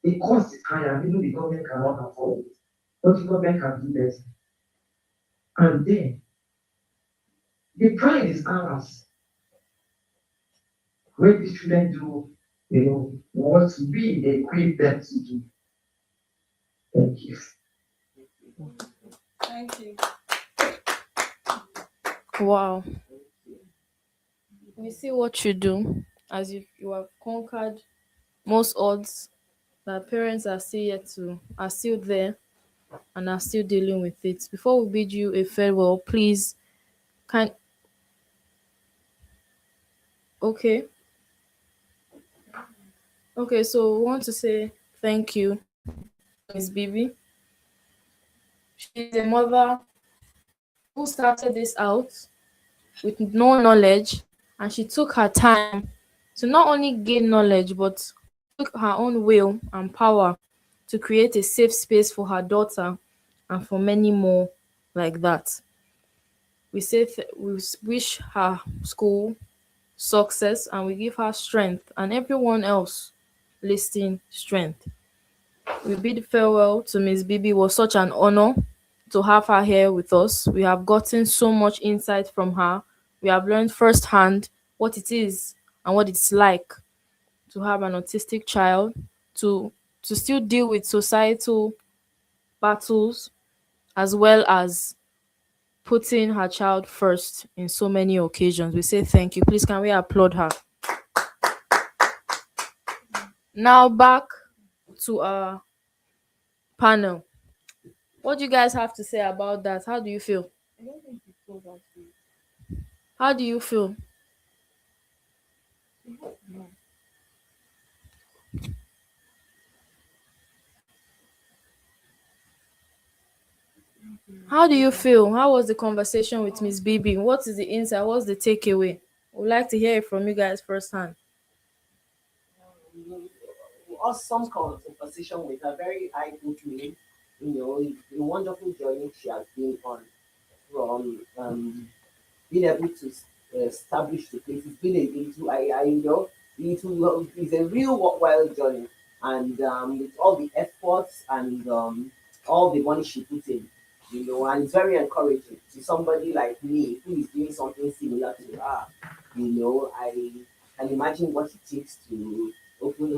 the cost is higher, even the government cannot afford it. But the government can do better. And then the pride is ours when these children do, what we equip them to do. Thank you. Thank you. Wow. We see what you do as you have conquered most odds that parents are still yet to are still there and are still dealing with it. Before we bid you a farewell, please can okay. Okay, so we want to say thank you to Miss Bibi. She's a mother who started this out with no knowledge, and she took her time to not only gain knowledge but took her own will and power to create a safe space for her daughter and for many more like that. We say wish her school success, and we give her strength and everyone else listening strength. We bid farewell to Miss Bibi. It was such an honor to have her here with us. We have gotten so much insight from her. We have learned firsthand what it is and what it's like to have an autistic child, to still deal with societal battles, as well as putting her child first in so many occasions. We say thank you. Please, can we applaud her? Now back to our panel. What do you guys have to say about that? How do you feel? I don't think you told us this. How do you feel? No. How do you feel? How was the conversation with Miss Bibi? What is the insight? What's the takeaway? We'd like to hear it from you guys firsthand. Awesome conversation with her, very eye-opening. A wonderful journey she has been on from being able to establish the place. It's been it's a real worthwhile journey, and with all the efforts and all the money she put in, and it's very encouraging to somebody like me who is doing something similar to her. I can imagine what it takes to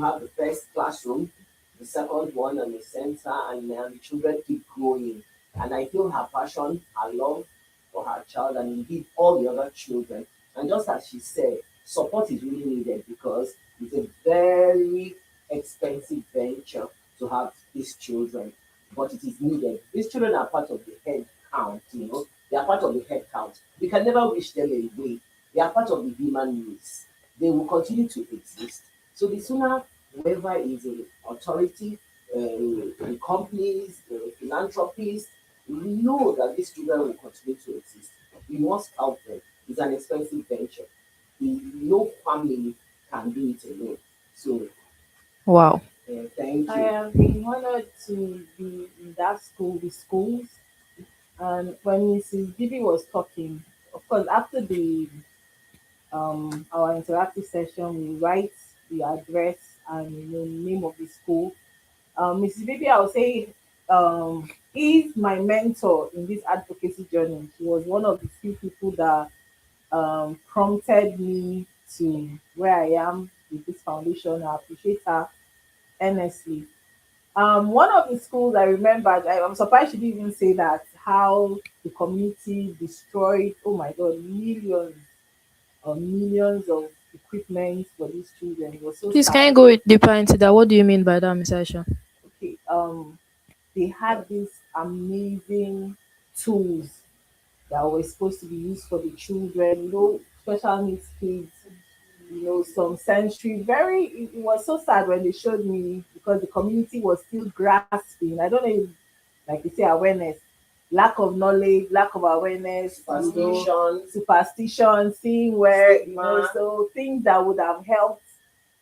have the first classroom, the second one, and the center, and the children keep growing. And I feel her passion, her love for her child, and indeed all the other children. And just as she said, support is really needed because it's a very expensive venture to have these children, but it is needed. These children are part of the head count, they are part of the head count. We can never wish them away. They are part of the human race. They will continue to exist. So the sooner whoever is in authority, in companies, philanthropists, we know that these children will continue to exist. We must help them. It's an expensive venture. No family can do it alone. So Wow. thank I you. have been honored to be in that school with schools. And when Mrs. Bibi was talking, of course, after the our interactive session, we write the address and name of the school. Mrs. Bibi, I would say, is my mentor in this advocacy journey. She was one of the few people that prompted me to where I am with this foundation. I appreciate her earnestly. One of the schools I remembered, I'm surprised she didn't even say that, how the community destroyed, oh my God, millions or millions of equipment for these children. It was so Please, can sad. you go deeper into that? What do you mean by that, Miss Aisha? Okay, they had these amazing tools that were supposed to be used for the children, special needs kids, some sensory. It was so sad when they showed me because the community was still grasping. I don't know if, like you say, awareness. lack of knowledge, lack of awareness, superstition, seeing where, so things that would have helped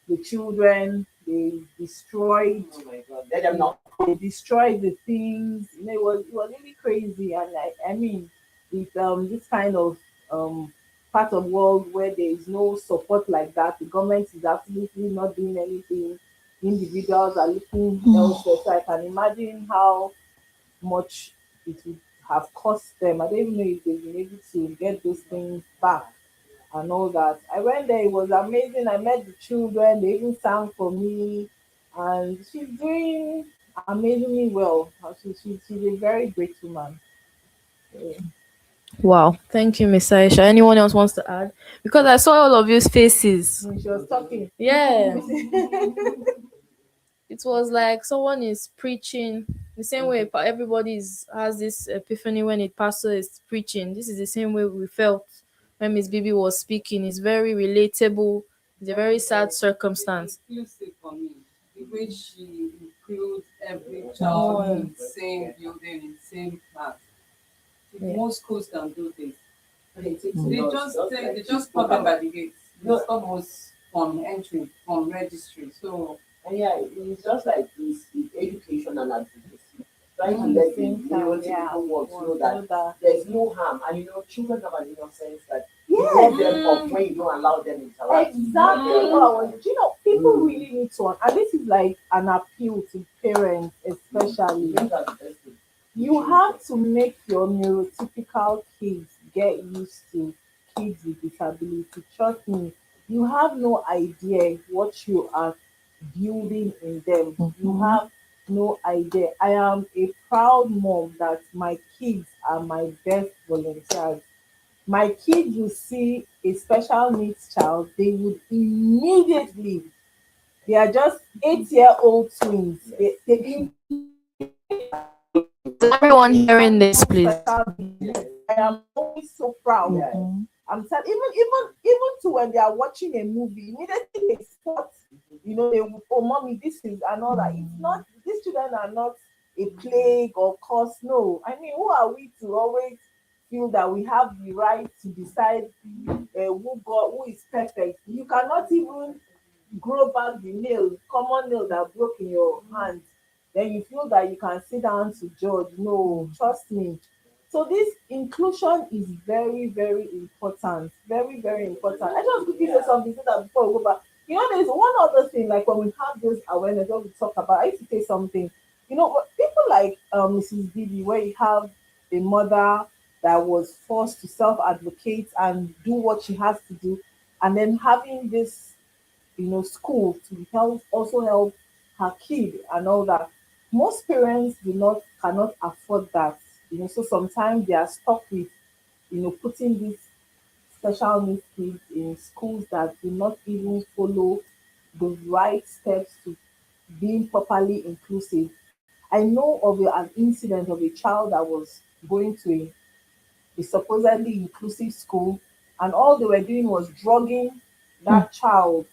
the children, they destroyed. Oh my God, let them not. They destroyed the things. It was really crazy, and I mean, with this kind of part of world where there is no support like that, the government is absolutely not doing anything. Individuals are looking elsewhere, so I can imagine how much it would have cost them. I don't even know if they've been able to get those things back and all that. I went there, it was amazing. I met the children, they even sang for me, and she's doing amazingly well. She's a very great woman. Yeah. Wow. Thank you, Miss Aisha. Anyone else wants to add? Because I saw all of your faces. When she was talking, Yeah. It was like someone is preaching the same way has this epiphany when a pastor is preaching. This is the same way we felt when Miss Bibi was speaking. It's very relatable. It's a very sad circumstance. Inclusive for me. The way she includes every child in the same building, in the same class. Yeah. Most schools can do this. They They just put them by the gates. They stop us from entry, from registry. So And yeah, it's just like this with education and advocacy. Trying to at let the the same time, yeah, neurotypical world know know that that. there's no harm. And children have an innocence that you Yeah, drop them off when you don't allow them interact. exactly. Yeah. What I was, people really need to, and this is like an appeal to parents, especially. Think that's the best thing. You have to make your neurotypical kids get used to kids with disability. Trust me, you have no idea what you are building in them. You have no idea. I am a proud mom that my kids are my best volunteers. My kids will see a special needs child, they would immediately, they are just 8-year-old twins. They Is everyone hearing this, please? special needs. I am always so proud. Yeah. I'm sad. Even to when they are watching a movie, immediately they spot, they will, oh mommy, this is and all that. It's not, these children are not a plague or curse. No. I mean, who are we to always feel that we have the right to decide who is perfect? You cannot even grow back the nail, common nail that broke in your hand, then you feel that you can sit down to judge. No, trust me. So this inclusion is very, very important. Very, very important. I just quickly say something so that before we go back. There's one other thing, like when we have this awareness, when we talk about, I used to say something, people like Mrs. Bibi, where you have a mother that was forced to self-advocate and do what she has to do, and then having this school to help her kid and all that. Most parents do not cannot afford that. So sometimes they are stuck with putting these special needs kids in schools that do not even follow the right steps to being properly inclusive. I know of an incident of a child that was going to a supposedly inclusive school, and all they were doing was drugging that child,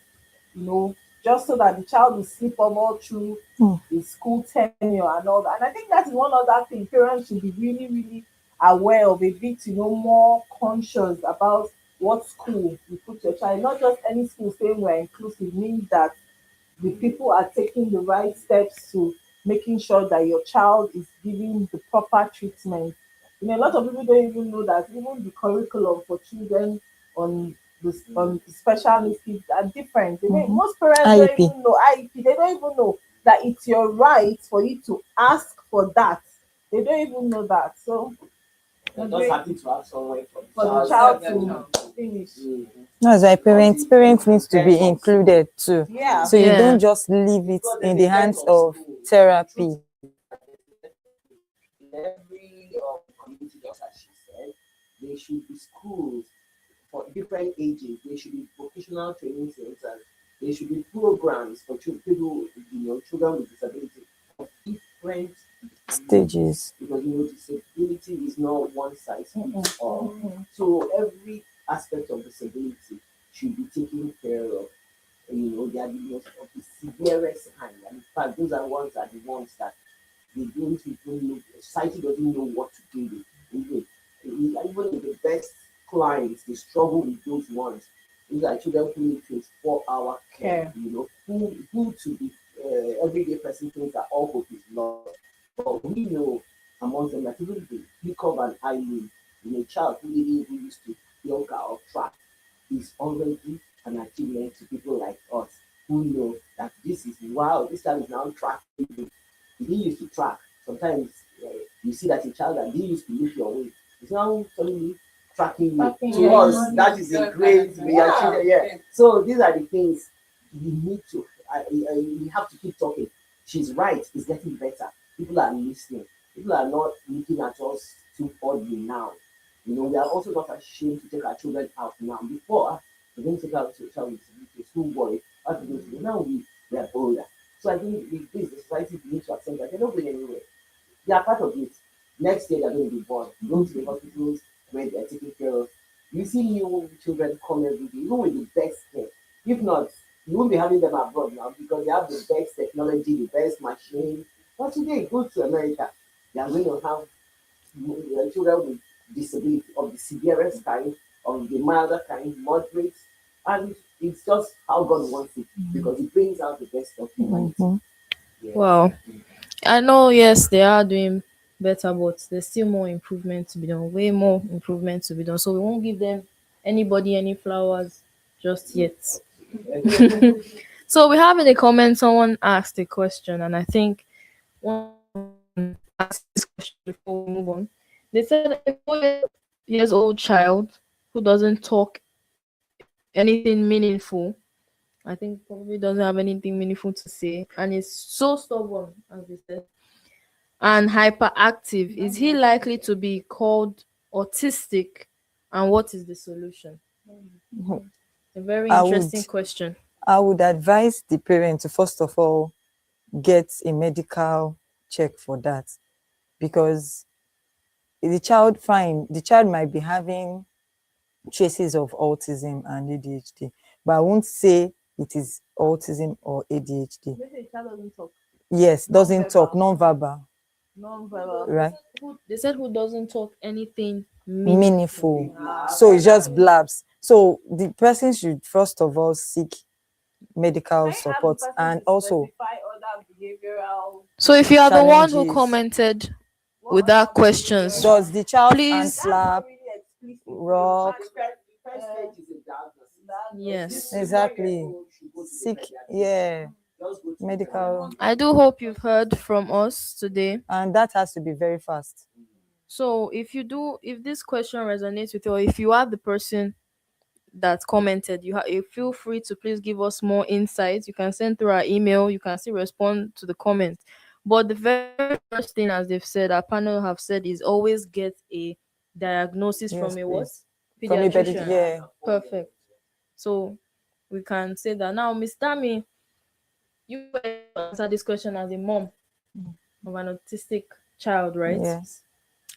you know, just so that the child will sleep over through the school tenure and all that. And I think that is one other thing parents should be really, really aware of, a bit, more conscious about what school you put your child. Not just any school saying we're inclusive means that the people are taking the right steps to making sure that your child is given the proper treatment. A lot of people don't even know that even the curriculum for children on the special needs kids are different. Most parents don't IEP. even know IEP. They don't even know that it's your right for you to ask for that. They don't even know that. So They're just happy to have someone for the child to finish. That's why parents needs to be included too. Yeah. So you Yeah. don't just leave it in the hands of therapy. Every community, just as she said, there should be schools for different ages. There should be vocational training centers. There should be programs for people, children with disability of different Stages. because disability is not one size fits all. So every aspect of disability should be taken care of. They are the most of the severest kind. And in fact, those are the ones that They don't even know, society doesn't know what to do with. Even in the best clients, they struggle with those ones. These are children who need 24-hour care, who to the everyday person thinks that all hope is lost. But we know amongst them that even the flick of an eyelid in a child who didn't even used to yoga or track is already an achievement to people like us who know that this is wow, this child is now tracking. He didn't used to track. Sometimes you see that a child that didn't used to look your way is now suddenly tracking you. Tracking To you. us, that is a great reaction. Yeah. So these are the things you need to. You have to keep talking. She's right. It's getting better. People are listening. People are not looking at us too oddly now. We are also not ashamed to take our children out now. Before, we didn't take out to a child with a school boy. Now we are older. So I think with this, the society needs to accept that they're not going anywhere. They are part of it. Next year, they're going to be born. You go to the hospitals where they're taken care of. You see new children come every day, even with the best care. If not, you won't be having them abroad now because they have the best technology, the best machine. But today, go to America, they are going to have children with disability of the severest kind, of the milder kind, moderate, and it's just how God wants it because He brings out the best of humanity. Mhm. Yeah. Wow. I know, yes, they are doing better, but there's still more improvement to be done, way more improvement to be done. So we won't give them anybody any flowers just yet. So we have in the comments someone asked a question, and I think one ask this question before we move on. They said a 4 years old child who doesn't talk anything meaningful, I think probably doesn't have anything meaningful to say, and is so stubborn, as they said, and hyperactive, is he likely to be called autistic? And what is the solution? A very I would interesting question. I would advise the parent to first of all get a medical check for that, because the child might be having traces of autism and ADHD, but I won't say it is autism or ADHD. Maybe the child doesn't talk. Yes, doesn't talk, Non-verbal. non-verbal, Non-verbal. right? They said who doesn't talk anything meaningful. Meaningful. So it just blabs. So the person should first of all seek medical support and also specify other behavioral. So if you are the one who challenges. commented with that questions, Does the child hand please. slap, Really explicit. rock? The first stage is a diagnosis. Yes. Exactly. Should go to the Seek, pediatrician. yeah, Just go to the medical, I do hope you've heard from us today. and that has to be very fast. So if this question resonates with you, or if you are the person that commented, you feel free to please give us more insights. You can send through our email. You can still respond to the comment. But the very first thing, as they've said, our panel have said, is always get a diagnosis Yes, from a what? please. From a Pediatrician. yeah. Perfect. So we can say that now, Miss Dami, you were able to answer this question as a mom of an autistic child, right? Yes.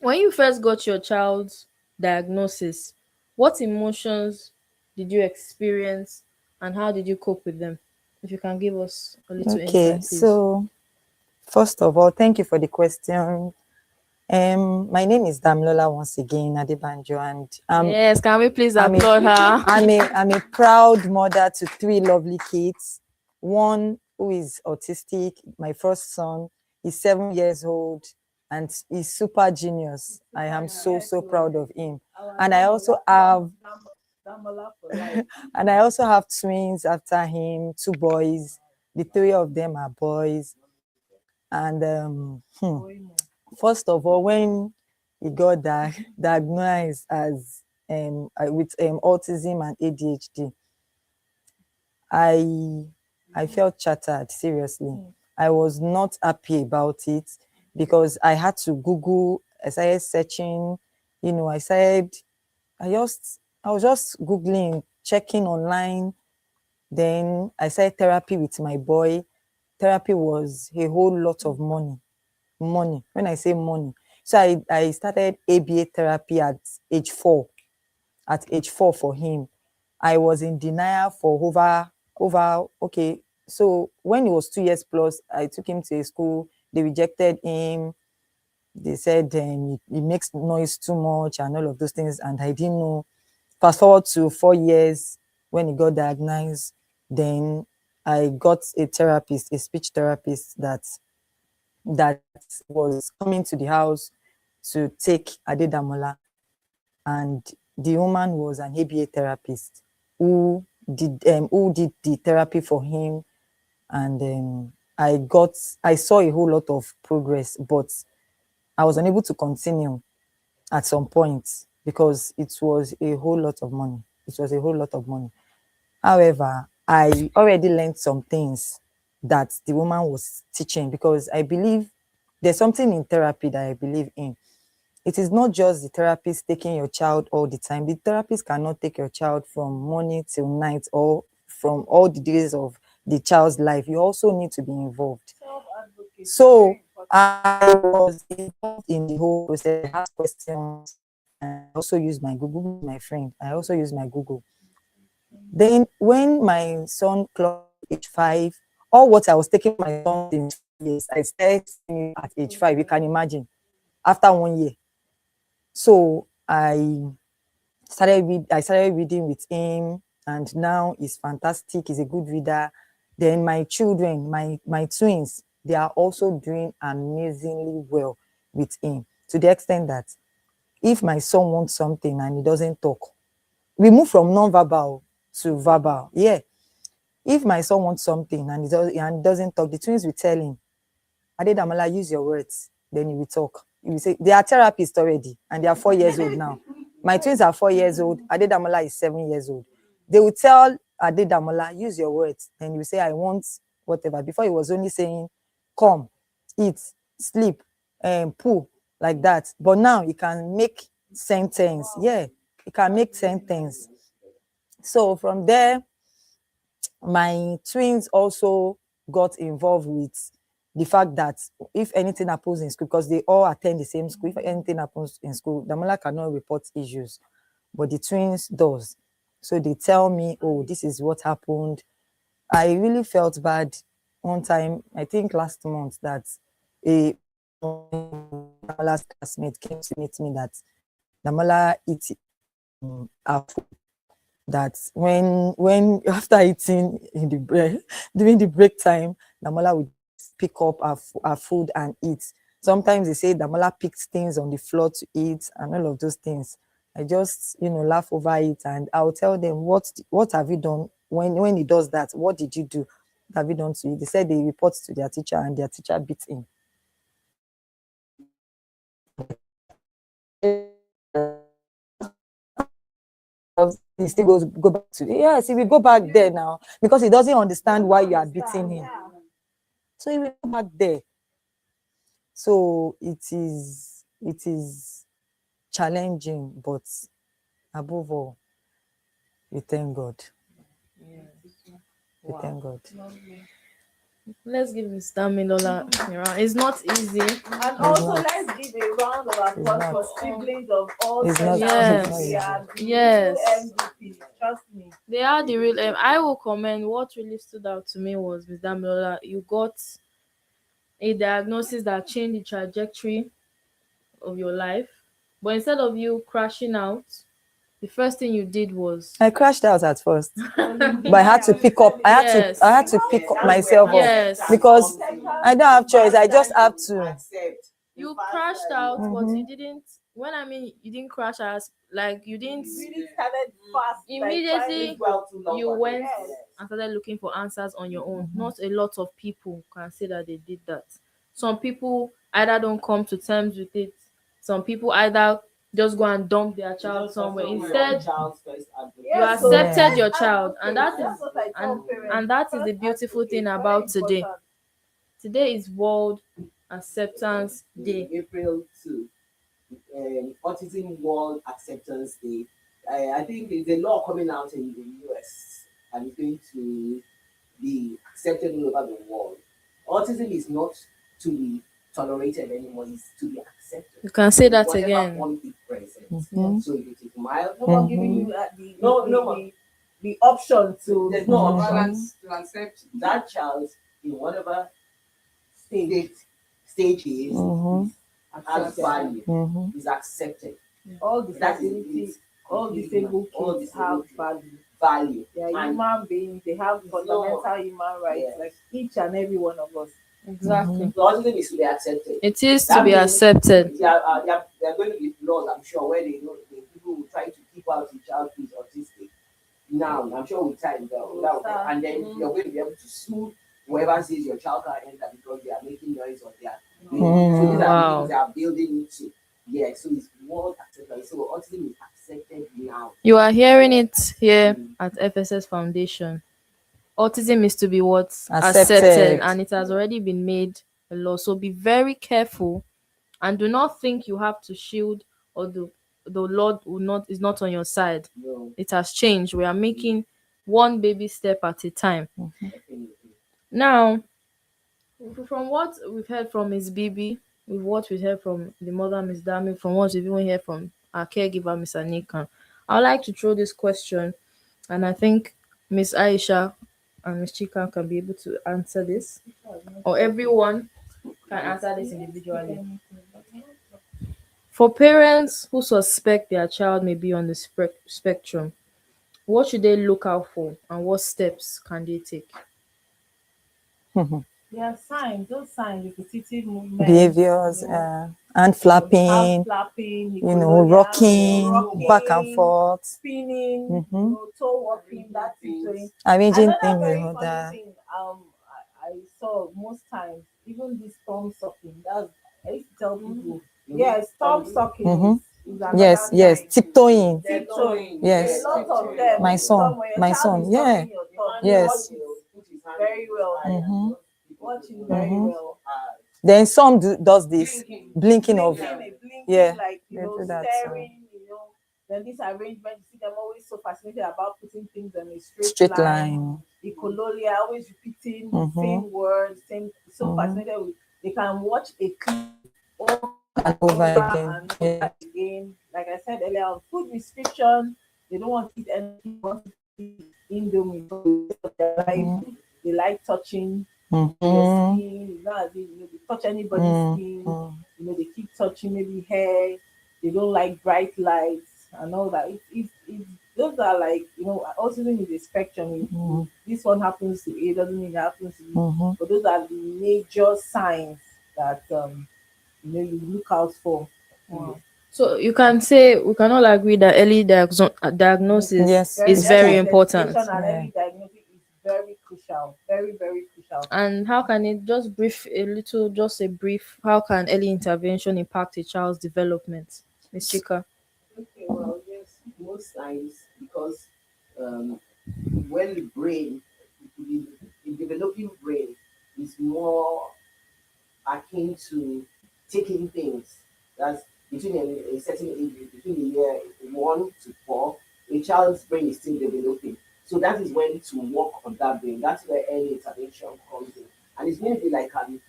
When you first got your child's diagnosis, what emotions did you experience and how did you cope with them? If you can give us a little Okay, insight, please. so first of all, thank you for the question. My name is Damlola once again, Adebanjo, and Yes, can we please I'm applaud her? I'm a proud mother to 3 lovely kids. One who is autistic, my first son, is 7 years old and he's super genius. I am so proud of him. And I also have and I also have twins after him, 2 boys. The 3 of them are boys. And first of all, when he got diagnosed as with autism and ADHD, I felt shattered, seriously. I was not happy about it because I had to Google. I started searching, I was just Googling, checking online. Then I started therapy with my boy. Therapy was a whole lot of money. When I say money. So I started ABA therapy at age 4. At age 4 for him. I was in denial for over okay. So when he was 2 years plus, I took him to a school. they rejected him. They said he makes noise too much and all of those things, and I didn't know. Fast forward to 4 years when he got diagnosed, then I got a therapist, a speech therapist that was coming to the house to take Adedamola, and the woman was an ABA therapist who did the therapy for him, and I saw a whole lot of progress, but I was unable to continue at some point because it was a whole lot of money. It was a whole lot of money. However, I already learned some things that the woman was teaching, because I believe there's something in therapy that I believe in. It is not just the therapist taking your child all the time. The therapist cannot take your child from morning till night or from all the days of the child's life. You also need to be involved. So I was involved in the whole process. I asked questions, and I also used my Google, my friend. I also used my Google. Then when my son clocked age 5, all what I was taking my son in 2 years, I started seeing at age 5. You can imagine, after 1 year. So I started reading with him, and now he's fantastic. He's a good reader. Then my children, my twins, they are also doing amazingly well with him, to the extent that if my son wants something and he doesn't talk, we move from non-verbal to verbal. Yeah. If my son wants something and he doesn't talk, the twins will tell him, Adedamola, use your words. Then he will talk. He will say, they are therapists already, and they are 4 years old now. My twins are 4 years old. Adedamola is 7 years old. They will tell Adedamola, use your words. Then he will say, I want whatever. Before he was only saying, come, eat, sleep, poo, like that. But now he can make sentence. Yeah, he can make sentence. So from there, my twins also got involved with the fact that if anything happens in school, because they all attend the same school, if anything happens in school, Damola cannot report issues, but the twins does. So they tell me, oh, this is what happened. I really felt bad one time, I think last month, that a Damola's classmate came to meet me that Damola eats our food, that when after eating in the break, during the break time, Damola would pick up our food and eat. Sometimes they say Damola picked things on the floor to eat and all of those things. I just, laugh over it, and I'll tell them, what have you done when he does that? What did you do? What have you done to you? They said they report to their teacher and their teacher beat him. He still go back to, yes, he will go back there now, because he doesn't understand why you are beating him. So he will go back there. So it is challenging, but above all, we thank God. We thank God. Let's give Miss Damilola a round. It's not easy. And also, let's give a round of applause for siblings of all It's not- Yes. Yes. MVP. Trust me. They are the real I will commend. What really stood out to me was, Miss Damilola, you got a diagnosis that changed the trajectory of your life. But instead of you crashing out, the first thing you did was I crashed out at first, but I had to pick up. I had to pick up myself Yes. up, because I don't have choice. I just have to. you crashed out, but you didn't. When I mean you didn't crash out, like you didn't Really started fast. immediately. You went and started looking for answers on your own. Not a lot of people can say that they did that. Some people either don't come to terms with it. Some people either just go and dump their child somewhere. Instead, you accepted your child, and that is the beautiful thing about today. Today is World Acceptance Day. April 2, Autism World Acceptance Day. I think there's a law coming out in the US, and it's going to be accepted all over the world. Autism is not to be tolerated anymore, it's to be accepted. You can say that Whatever again. form it presents. So if it is mild, No one giving you the option to. there's no option. Balance to accept That child, in whatever state stage is, has Accepted. value, Mm-hmm. is accepted. All That is disability, it. all disabled All kids have disabled kids. value. Value. They are And human beings. They have it's fundamental not, human rights, yeah. like each and every one of us. Exactly. The autism is to be accepted. It is to That be means accepted. there are going to be laws, I'm sure, where they know the people will try to keep out the child who is autistic. Now, I'm sure with time, and then you're going to be able to sue whoever says your child can't enter because they are making noise or they are. So these are the Wow. things they are building into. Yeah, so it's more accepted. So autism is accepted now. You are hearing it here Mm. at FSS Foundation. Autism is to be what? Accepted, Accepted. and it has already been made a law. So be very careful and do not think you have to shield, or the Lord will not is not on your side. No, It has changed. We are making one baby step at a time. definitely. Now, from what we've heard from Miss Bibi, with what we heard from the mother, Miss Dami, from what we've even heard from our caregiver, Miss Anika, I would like to throw this question, and I think Miss Aisha and Miss Chika can be able to answer this, or everyone can answer this individually. For parents who suspect their child may be on the spectrum, what should they look out for, and what steps can they take? There are signs, those signs, repetitive movements, Behaviors, hand hand flapping, flapping, rocking back and rocking, forth, spinning, mm-hmm. toe walking, that is doing. arranging Another things very in funny order. thing I saw most times, even this thumb sucking, that's, I used to tell people, yes, thumb sucking is another Yes, yes, sign. tiptoeing. Tiptoeing. Yes. A lot of them. My son, Somewhere your my child son, is yeah. sucking your thumb. Yes. Watch it very well. Mm-hmm. Watch it very well. Then some does this blinking of, Blinking yeah, like, they do that. staring, Then this arrangement, you see them always so fascinated about putting things on a Straight line. Ecololia, always repeating the Mhm. same words, so Mhm. fascinated with. They can watch a clip over And over again. and Yeah. over again. Like I said earlier, on food restriction, they don't want to eat anything, they want to eat Indomie for the rest of their life. They like touching your Mhm. skin. It's not as if they touch anybody's skin. Mhm. They keep touching maybe hair. They don't like bright lights and all that. Those are like, autism is a spectrum. If this one happens to A, doesn't mean it happens to B. Mhm. But those are the major signs that you look out for. Wow. So you can say we can all agree that early diagnosis Yes, is it's very key. important. Identification and Yeah. early diagnosis is very crucial. Very, very crucial. And how can it just a brief, how can early intervention impact a child's development? Miss Chika. Okay, well, yes, most times because um, when the brain, the developing brain is more akin to taking things. That's between a certain age, between the year 1 to 4, a child's brain is still developing. So that is when to work on that brain. That's where early intervention comes in. And it's going to be like an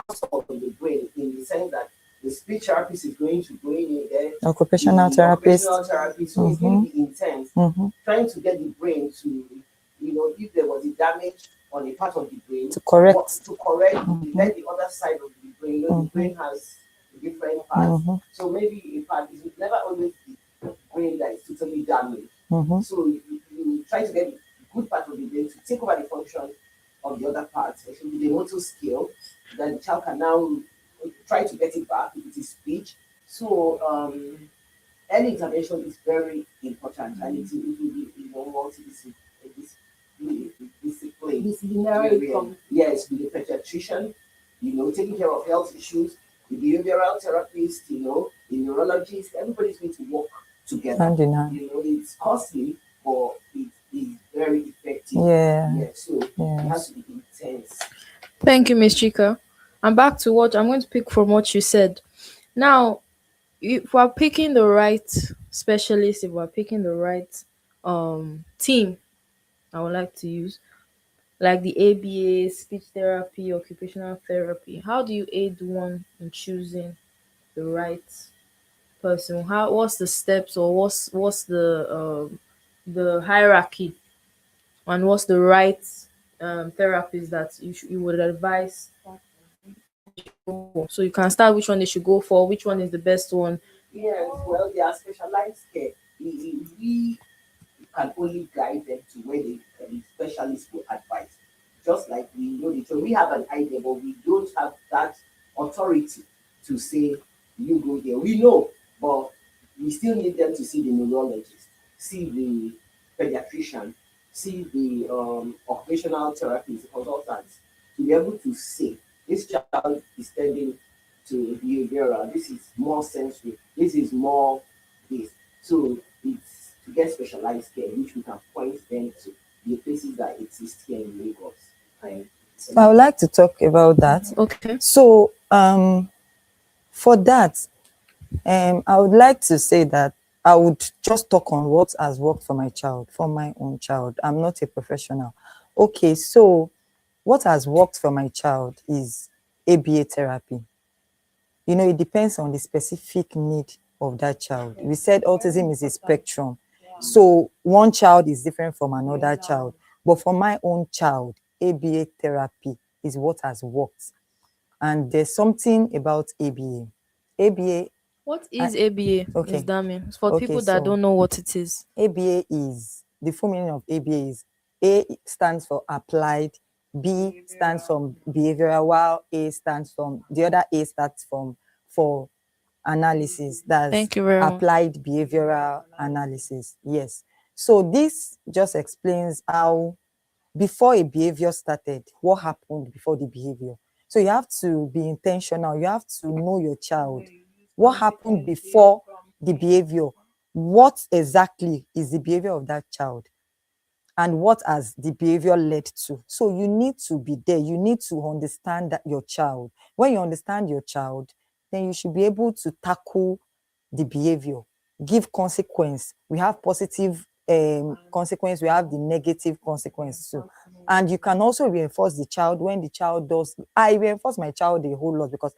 assault on the brain in the sense that the speech therapist is going to go in there, Occupational the therapist. occupational therapy, so it's going to be intense, Mhm. trying to get the brain to, if there was a damage on a part of the brain, To correct. let the other side of the brain, the brain has different parts. So maybe a part is never always the brain that is totally damaged. So you try to get the good part of the brain to take over the function of the other parts, especially the motor skill, that the child can now try to get it back if it is speech. So early intervention is very important, and it will be Disciplinary multidisciplinary. Yes, with the pediatrician, taking care of health issues, the behavioral therapist, the neurologist. Everybody's going to work together. Hand in hand. It's costly, but it is very effective. Yeah. So it has to be intense. Thank you, Miss Chika. And back to what I'm going to pick from what you said. Now, if we're picking the right specialist, if we're picking the right team, I would like to use like the ABA, speech therapy, occupational therapy. How do you aid one in choosing the right person? What's the steps, or what's the hierarchy, and what's the right therapies that you would advise go for? So you can start which one they should go for, which one is the best one. Yes, well, they are specialized care. We can only guide them to where the specialists will advise. Just like we know the truth. We have an idea, but we don't have that authority to say, you go here. We know, but we still need them to see the neurologist, see the pediatrician, see the occupational therapist, consultants, to be able to say, this child is tending to behavioral, this is more sensory, this is more this. So it's to get specialized care, which we can point them to the places that exist here in Lagos. I would like to talk about that. Okay. So for that, I would like to say that I would just talk on what has worked for my child, for my own child. I'm not a professional. Okay, so what has worked for my child is ABA therapy. You know, it depends on the specific need of that child. We said autism is a spectrum. So one child is different from another child. But for my own child, ABA therapy is what has worked. And there's something about ABA. ABA, What is ABA, okay. Ms. Dami? For Okay, people that so don't know what it is. ABA is, the full meaning of ABA is A stands for applied, B stands for behavioral, while A stands from, the other A stands for analysis. That's Thank you very much. applied behavioral analysis. Yes. So this just explains how, before a behavior started, what happened before the behavior. So you have to be intentional. You have to know your child. What happened before the behavior? What exactly is the behavior of that child? And what has the behavior led to? So you need to be there. You need to understand that your child. When you understand your child, then you should be able to tackle the behavior, give consequence. We have positive consequence, we have the negative consequence too. And you can also reinforce the child when the child does. I reinforce my child a whole lot because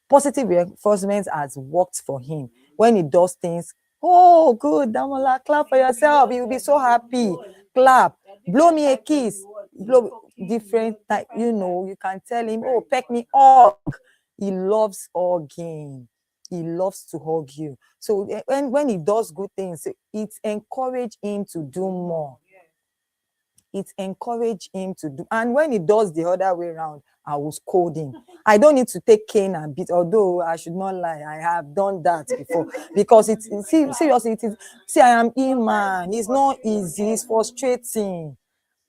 positive reinforcement has worked for him. When he does things, oh, good, Damola, clap for yourself. You'll be so happy. Clap, blow me a kiss, blow different type. You know, you can tell him, oh, peck me, hug. He loves hugging. He loves to hug you. So when he does good things, it encourage him to do more. It encourage him to do. And when he does the other way around, I will scold him. I don't need to take cane and beat, although I should not lie, I have done that before. Because it's seriously, it is. See, I am human. It's not easy. It's frustrating.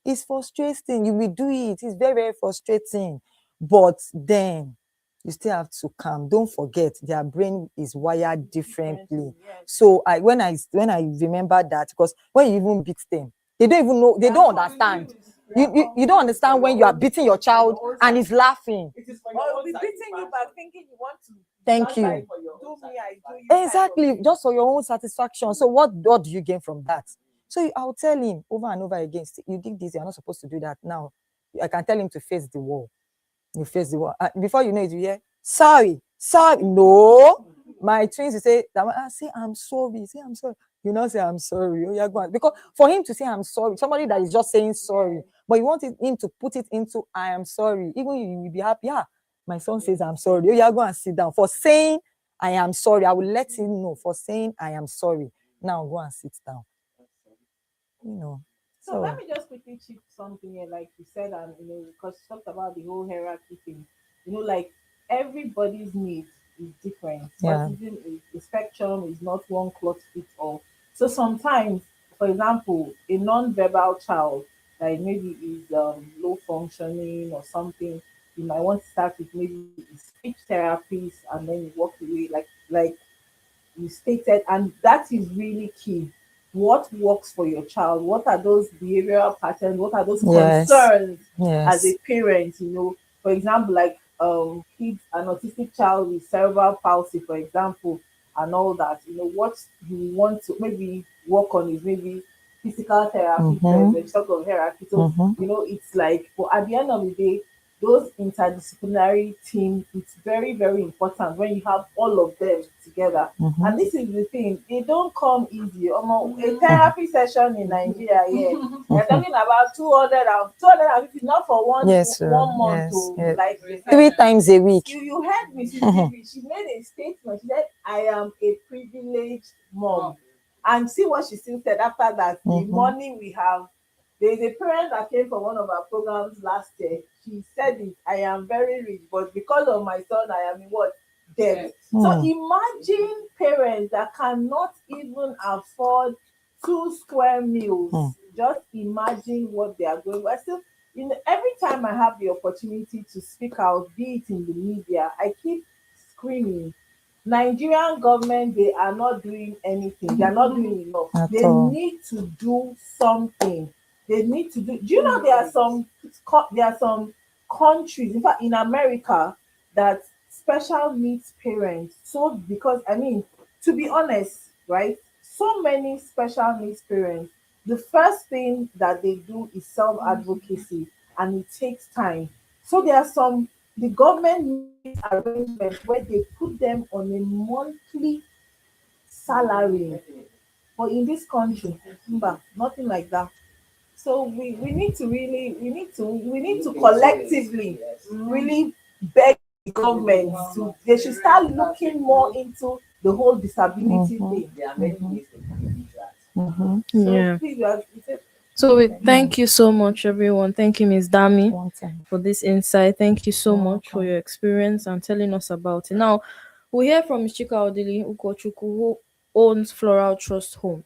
It's frustrating. You will do it. It's very, very frustrating. But then you still have to calm. Don't forget, their brain is wired differently. So when I remember that, because when you even beat them, they don't even know, they don't understand. You don't understand when you are beating your child and he's laughing. Or be beating you by thinking you want to. Thank you. Do me, I do you. Exactly, just for your own satisfaction. So what do you gain from that? So I'll tell him over and over again, you did this, you're not supposed to do that. Now I can tell him to face the wall. You face the wall. Before you know it, you hear, sorry. No. My twins will say, say I'm sorry. Say I'm sorry. You know, say I'm sorry. Oh, yeah, go on. Because for him to say I'm sorry, somebody that is just saying sorry, but you want him to put it into I am sorry. Even you will be happy. Yeah, my son says I'm sorry. Oh, yeah, go and sit down. For saying I am sorry, I will let him know. For saying I am sorry, now go and sit down. You know. So let me just quickly chip something here, like you said, and because you talked about the whole hierarchy thing. Like everybody's needs is different. Yeah. Autism is a spectrum, is not one cloth fits all. So sometimes, for example, a non-verbal child that maybe is low functioning or something, you might want to start with maybe a speech therapist and then you walk away like you stated, and that is really key. What works for your child? What are those behavioral patterns? What are those Yes. concerns as Yes. a parent? For example, like kids, an autistic child with cerebral palsy, for example, and all that. What you want to maybe work on is maybe physical therapy first, then talk of hierarchy. So Mhm. it's like, but at the end of the day, those interdisciplinary team, it's very, very important when you have all of them together. And this is the thing, they don't come easy. A therapy session in Nigeria, yeah, they're talking about 250, not for Yes, 1 month yes, to yes. like 3 times a week. you heard Mrs. Bibi, she made a statement. She said, I am a privileged mom. And see what she still said after that. The money we have. There's a parent that came for one of our programs last year. She said it, I am very rich, but because of my son, I am in what? Debt. So imagine parents that cannot even afford 2 square meals. Just imagine what they are going. Well, still, every time I have the opportunity to speak out, be it in the media, I keep screaming. Nigerian government, they are not doing anything. They are not doing enough. At They all. need to do something. They need to do. Do you know there are some countries, in fact, in America, that special needs parents. So because to be honest, right? So many special needs parents, the first thing that they do is self advocacy, and it takes time. So there are some the government makes arrangements where they put them on a monthly salary. But in this country, nothing like that. So we need to really we need to collectively really beg the government to they should start looking more into the whole disability thing. There are many ways they can do that. So Yeah. please, So we thank you so much, everyone. Thank you, Miss Dami, One time. for this insight. Thank you so You're much for welcome. your experience and telling us about it. Now, we hear from Ms. Chika Odili Ukochukwu, who owns Floral Trust Home.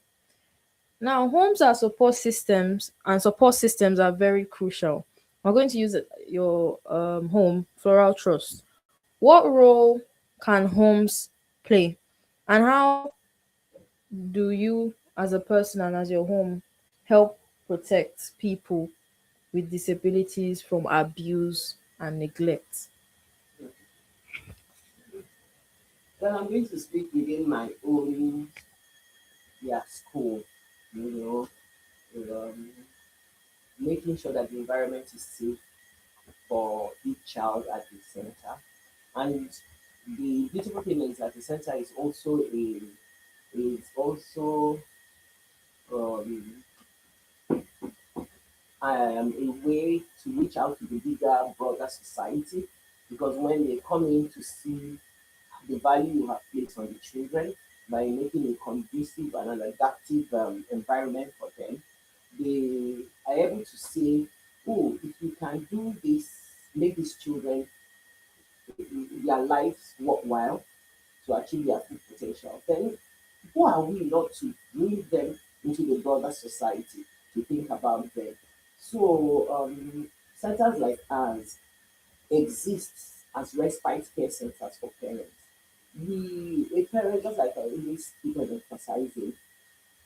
Now, homes are support systems, and support systems are very crucial. We're going to use your home, Floral Trust. What role can homes play, and how do you, as a person and as your home, help protect people with disabilities from abuse and neglect? Well, I'm going to speak within my own school, you um, making sure that the environment is safe for each child at the center. And the beautiful thing is that the center is also um, a way to reach out to the bigger, broader society, because when they come in to see the value you have placed on the children by making a conducive and an adaptive environment for them, they are able to say, oh, if you can do this, make these children their lives worthwhile to achieve their full potential, then who are we not to bring them into the broader society to think about them? So centers like ours exist as respite care centers for parents. A parent, just like I always keep on emphasizing,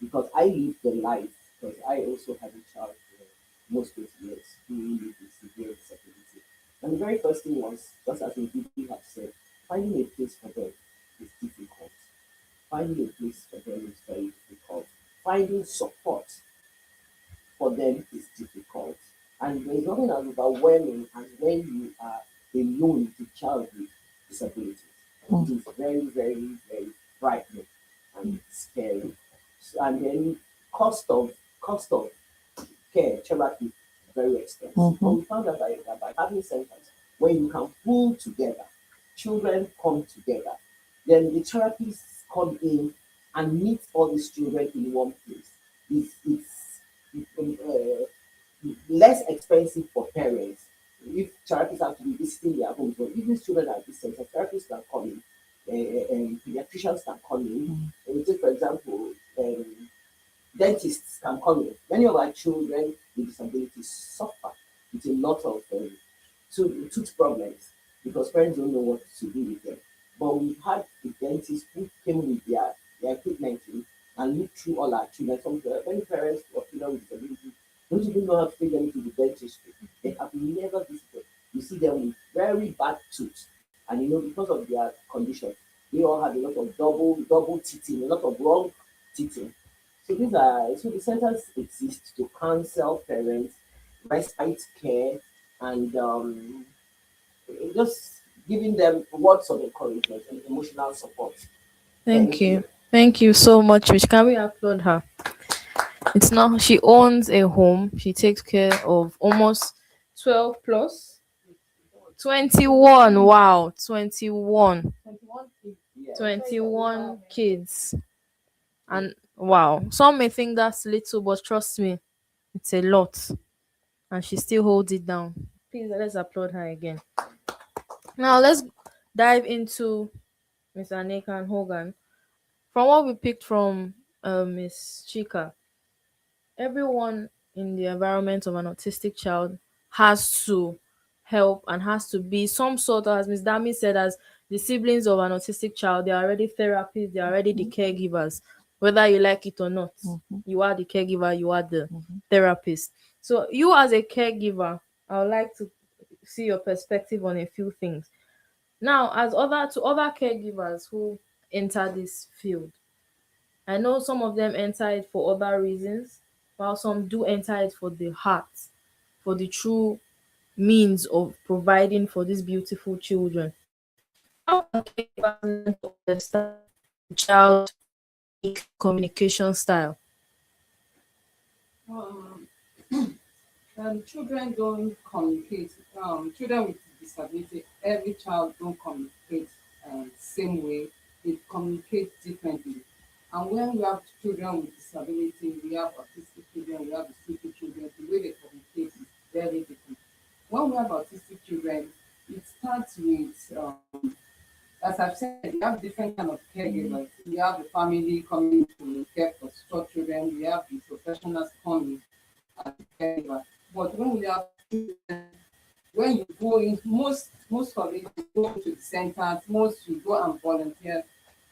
because I live the life, because I also have a child most of the years who live with severe disability. And the very first thing was, just as Biby have said, finding a place for them is difficult. Finding a place for them is very difficult. Finding support for them is difficult. And there's nothing as overwhelming as when you are alone with a child with disabilities. It is very, very, very frightening and scary. And then cost of care, therapy, very expensive. But we found out that by having centers where you can pull together, children come together, then the therapists come in and meet all these children in one place. It's less expensive for parents if therapists have to be visiting their homes. But if these children are at this center, therapists can come in, and pediatricians can come in. And we take, for example, dentists can come in. Many of our children with disabilities suffer with a lot of tooth problems because parents don't know what to do with them. But we've had the dentists who came with their equipment in and looked through all our children. Many parents of children with disabilities don't even know how to take them to the dentistry. They have never visited. You see them with very bad tooth, and because of their condition, they all have a lot of double teething, a lot of wrong teething. So the centers exist to counsel parents, respite care, and just giving them words of encouragement and emotional support. Thank Thank you. you. Thank you so much, Rich. Can we applaud her? It's not, she owns a home. She takes care of almost 12 plus 21. Wow, 21. 21 kids. Yeah. 21 kids. And wow, some may think that's little, but trust me, it's a lot. And she still holds it down. Please let's applaud her again. Now let's dive into Miss Aneka and Hogan. From what we picked from Miss Chika, everyone in the environment of an autistic child has to help and has to be some sort of, as Miss Dami said, as the siblings of an autistic child, they are already therapists, they are already the caregivers, whether you like it or not. You are the caregiver, you are the therapist. So you as a caregiver, I would like to see your perspective on a few things. Now, as other caregivers who enter this field, I know some of them enter it for other reasons, while some do enter it for the heart, for the true means of providing for these beautiful children. How can caregivers learn to understand the child's unique communication style? Um, children don't communicate. Children with disability, every child don't communicate same way. They communicate differently. And when we have children with disability, we have autistic children, we have autistic children, the way they communicate is very different. When we have autistic children, it starts with, as I've said, we have different kind of caregivers. We have the family coming to care for such children. We have the professionals coming as a caregiver. But when we have children, when you go in, most of it you go to the centers, most you go and volunteer.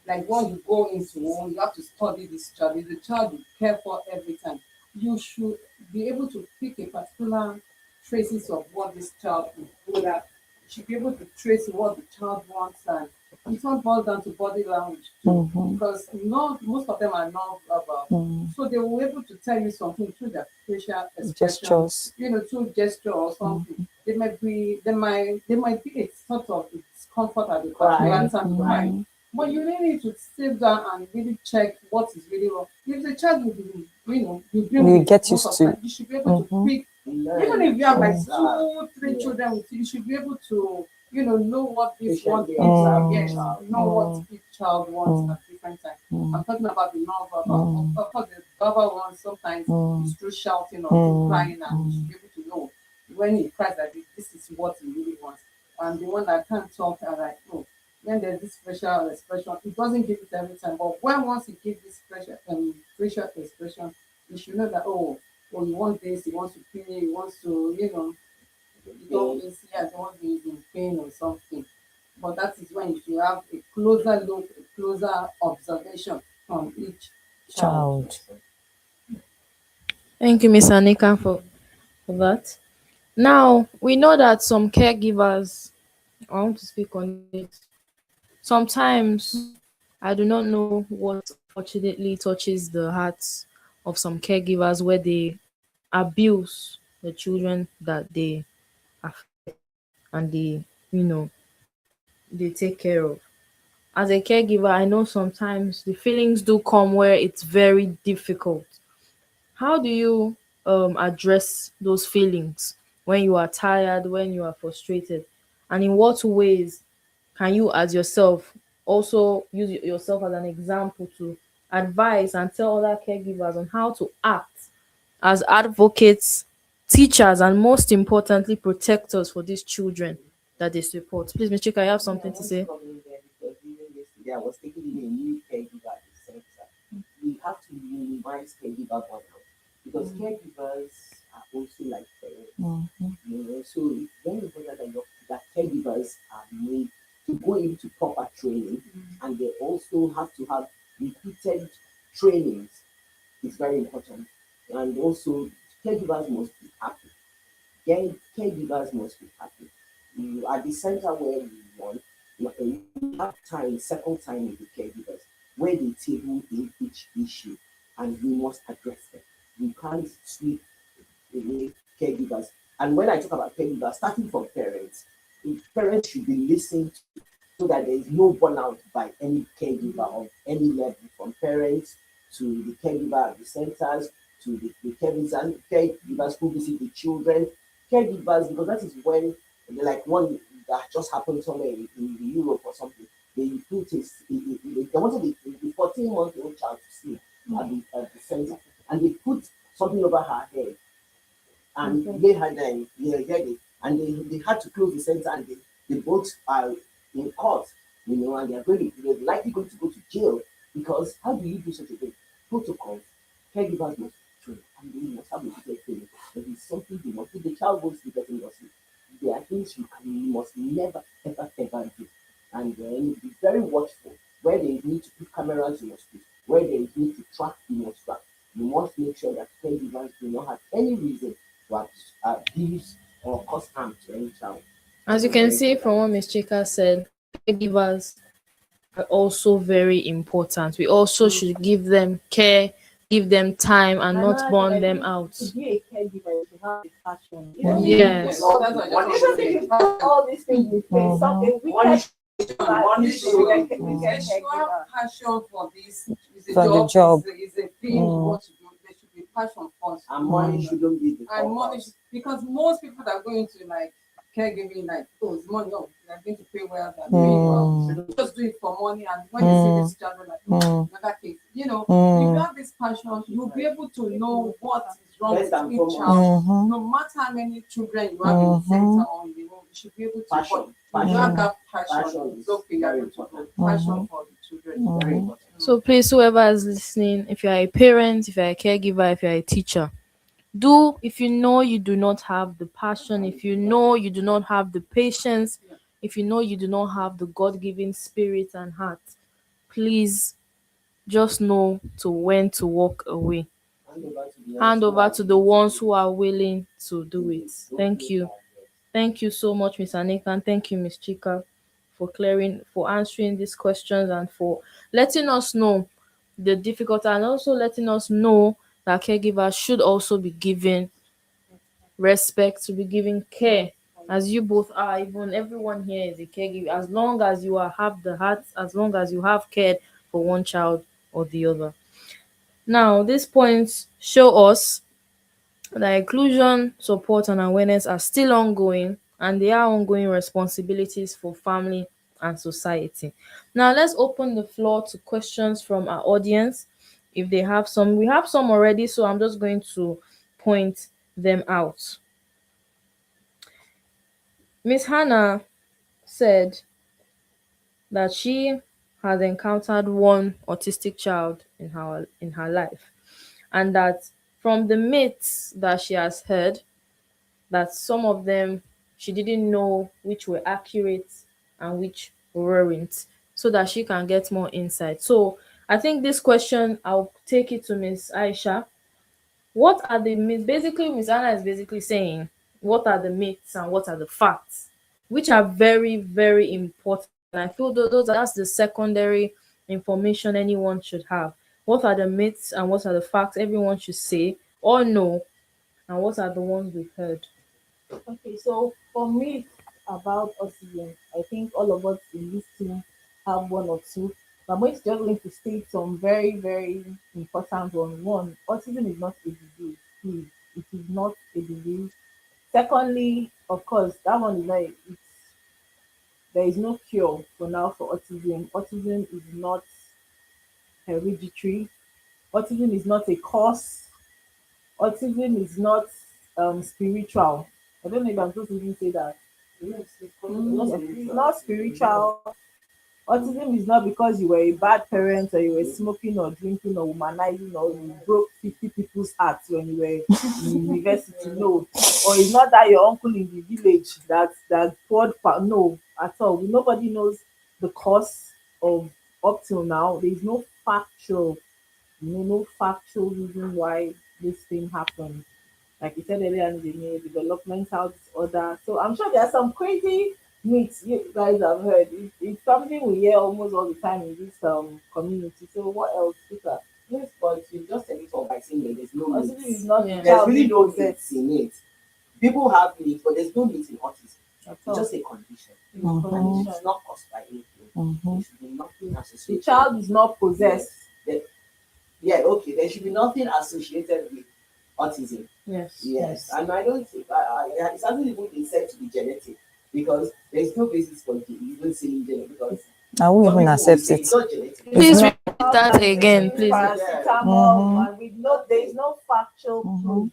Like when you go into one, you have to study this child. It's a child you care for every time. You should be able to pick a particular traces of what this child is good at. You should be able to trace what the child wants, and it all boils down to body language too, because not most of them are not verbal. So they will be able to tell you something through their facial expression, Gestures. through gesture or something. They might be a sort of discomfort at the particular time, right? But you really need to sit down and really check what is really wrong. If the child you bring We with get most used of the to. time, you should be able to pick. Even if you have like two, three children with you, you should be able to, know what this one is. Yes, know what each child wants at different times. I'm talking about the non-verbal. Of course, the verbal one sometimes is through shouting or through crying, and you should be able to know when he cries that this is what he really wants. And the one that can't talk are like, oh, when there's this facial expression, it doesn't give it every time. But when once he gives this facial expression, you should know that he wants this, he wants to pay, he wants to, you don't see as one is in pain or something. But that is when you should have a closer look, a closer observation from each child. Child. Thank you, Miss Anika, for that. Now we know that some caregivers, I want to speak on it. Sometimes I do not know what unfortunately touches the hearts of some caregivers where they abuse the children that they affect and they take care of. As a caregiver, I know sometimes the feelings do come where it's very difficult. How do you address those feelings when you are tired, when you are frustrated? And in what ways can you, as yourself, also use yourself as an example to advise and tell other caregivers on how to act as advocates, teachers, and most importantly, protectors for these children that they support? Please, Ms. Chika, you have something to say? Coming there because even yesterday I was taking in a new caregiver at the center. We have to minimize caregiver burnout because caregivers are also like parents. So it's very important that caregivers are made to go into proper training, and they also have to have repeated trainings. It's very important, and also caregivers must be happy. Caregivers must be happy. At the center where we want, we have time, second time with the caregivers, where they table in each issue, and we must address them. We can't sweep away caregivers. And when I talk about caregivers, starting from parents, parents should be listened to so that there is no burnout by any caregiver of any level, from parents to the caregiver at the centers, to the caregivers who visit the children, caregivers, because that is when, like one that just happened somewhere in Europe or something, they put they wanted the 14-month-old child to sleep at the center, and they put something over her head and they had and they had to close the center, and they both are in court, and they're likely going to go to jail, because how do you do such a thing? Protocols, caregivers must train, and they must have a good training. There is something they must do. The child goes to getting your sleep. There are things you must never ever do, and then be very watchful. Where they need to put cameras, you must put. Where they need to track, you must track. You must make sure that caregivers do not have any reason to abuse or cause harm to any child. As you can see from what Ms. Chika said, caregivers are also very important. We also should give them care, give them time, and not Another thing, burn I them think out. to be a caregiver, you should have a passion. You don't need Yes. to love That's it. what I One just You want don't to need say. to put all these things in place. Something we can Money should we be can sexual passion for this is a For the job, job. is a thing you want to do. There should be passion first. And money shouldn't be the And money focus. because most people that go into like caregiving, like, oh, it's money, oh, they're going to pay well, they're doing well. They don't just do it for money, and when you see this child, they're like, oh, another case. If you have this passion, you'll be able to know what is wrong First with and each foremost, child. No matter how many children you have in the center or in the home, you should be able to passion. If you have that Passion passion, is it's okay, you're very able to important. go. Passion for the children is very important. So please, whoever is listening, if you are a parent, if you are a caregiver, if you are a teacher, if you know you do not have the passion, if you know you do not have the patience, if you know you do not have the God-given spirit and heart, please just know to when to walk away. Hand over to the ones who are willing to do it. Thank you. Thank you so much, Miss Anika, and thank you, Miss Chika, for answering these questions and for letting us know the difficulty, and also letting us know that caregivers should also be given respect, to be given care, as you both are. Even everyone here is a caregiver. As long as you have the heart, as long as you have cared for one child or the other. Now, these points show us that inclusion, support, and awareness are still ongoing, and they are ongoing responsibilities for family and society. Now, let's open the floor to questions from our audience. If they have some, we have some already, so I'm just going to point them out. Miss Hannah said that she has encountered one autistic child in her life, and that from the myths that she has heard, that some of them she didn't know which were accurate and which weren't, so that she can get more insight. So I think this question, I'll take it to Miss Aisha. What are the myths? Basically, Miss Anna is basically saying, what are the myths and what are the facts, which are very, very important. And I feel that's the secondary information anyone should have. What are the myths and what are the facts everyone should say or know, and what are the ones we've heard? Okay, so for me about autism, I think all of us in this team have one or two. But I'm just going to state some very, very important one. One, autism is not a disease. Please, it is not a disease. Secondly, of course, that one is like there is no cure for now for autism. Autism is not hereditary. Autism is not a cause. Autism is not spiritual. I don't know if I'm supposed to even say that. It's not spiritual. Autism is not because you were a bad parent or you were smoking or drinking or womanizing or you broke 50 people's hearts when you were in university. No. Or it's not that your uncle in the village that poured no at all. Nobody knows the cause of up till now. There is no factual, no factual reason why this thing happened. Like you said earlier in the new developmental disorder. So I'm sure there are some crazy myths you guys have heard. It's something we hear almost all the time in this community. So what else, Peter? Yes, but you just said it all by saying that there's no Autism myths. is not Yeah. There's child really no possessed. myths in it. People have myths, but there's no myths in autism. At It's all. just a condition. It's a And condition. it's not caused by anything. There should be nothing The associated. child is not possessed. Yes. Yeah, okay. There should be nothing associated with autism. Yes. Yes, and I don't think it hasn't even been said to be genetic because there's no basis for even saying genetic because I won't some even people will accept say it. it's not genetic. It's Please not. repeat that again, please. Paracetamol, and we know there is no factual proof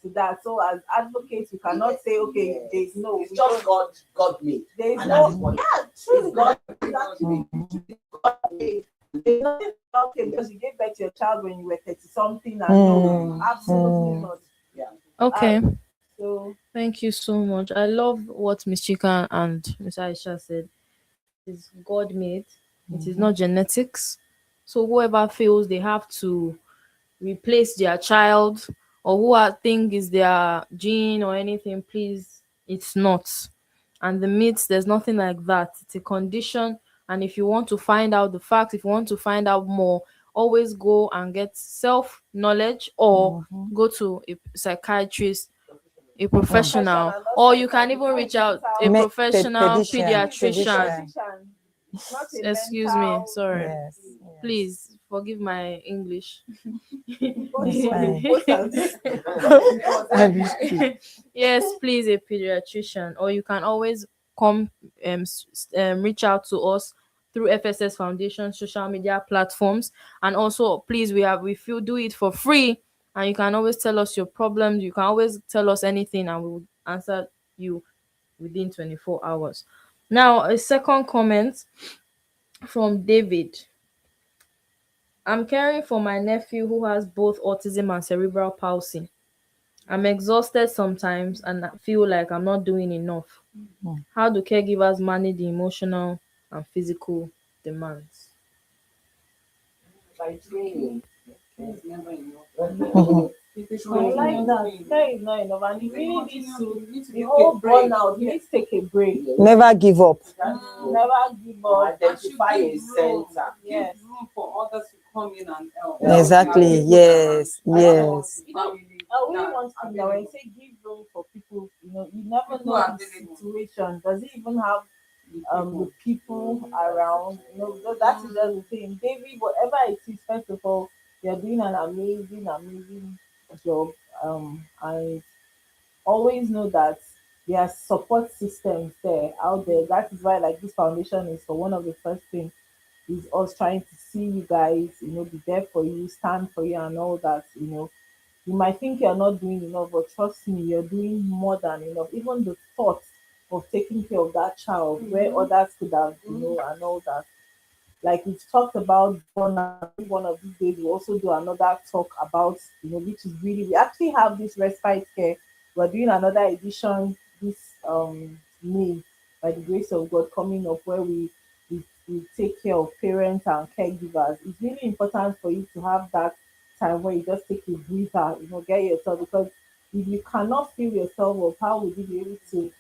to that. So as advocates, we cannot say okay, there is no. It's just God made. There is And no. that is what Yeah, truly, it's God exactly. God made. There's nothing about it because you gave birth to your child when you were 30 something, and no, absolutely not. Yeah. Okay. So Thank you so much. I love what Miss Chika and Miss Aisha said. It is God made. It is not genetics. So whoever feels they have to replace their child or who I think is their gene or anything, please, it's not. And the myths, there's nothing like that. It's a condition. And if you want to find out the facts, if you want to find out more, always go and get self knowledge or go to a psychiatrist, a professional, or you can even reach out a professional pediatrician. not a Excuse me, mental. sorry. Yes. Please forgive my English. It's fine. Yes, please, a pediatrician, or you can always come reach out to us through FSS Foundation social media platforms, and also please we feel do it for free, and you can always tell us your problems. You can always tell us anything, and we will answer you within 24 hours. Now, a second comment from David. I'm caring for my nephew who has both autism and cerebral palsy. I'm exhausted sometimes and I feel like I'm not doing enough. How do caregivers manage the emotional and physical demands? By training. It's never enough. If it's I like that. continuing, Care is not enough, and you really need you need to to the take whole a break. burnout. You need to take a break. Never give up. Never give up. Identify And a give room, center. Yes. give room for others to come in and help. Exactly. Yes. Yes. You know, I really want to know when you say give room for people, you never People know are the available. situation. Does he even have the people around? Because that is just the thing. David, whatever it is, first of all, you're doing an amazing job. I always know that there are support systems there out there. That is why like this foundation is for one of the first things is us trying to see you guys, be there for you, stand for you and all that. You might think you're not doing enough, but trust me, you're doing more than enough. Even the thought of taking care of that child where others could have, and all that. Like we've talked about burnout, maybe one of these days we'll also do another talk about, which is really we actually have this respite care. We're doing another edition this May by the grace of God coming up where we take care of parents and caregivers. It's really important for you to have that time where you just take a breather, get yourself because if you cannot feel yourself up, how would you be able to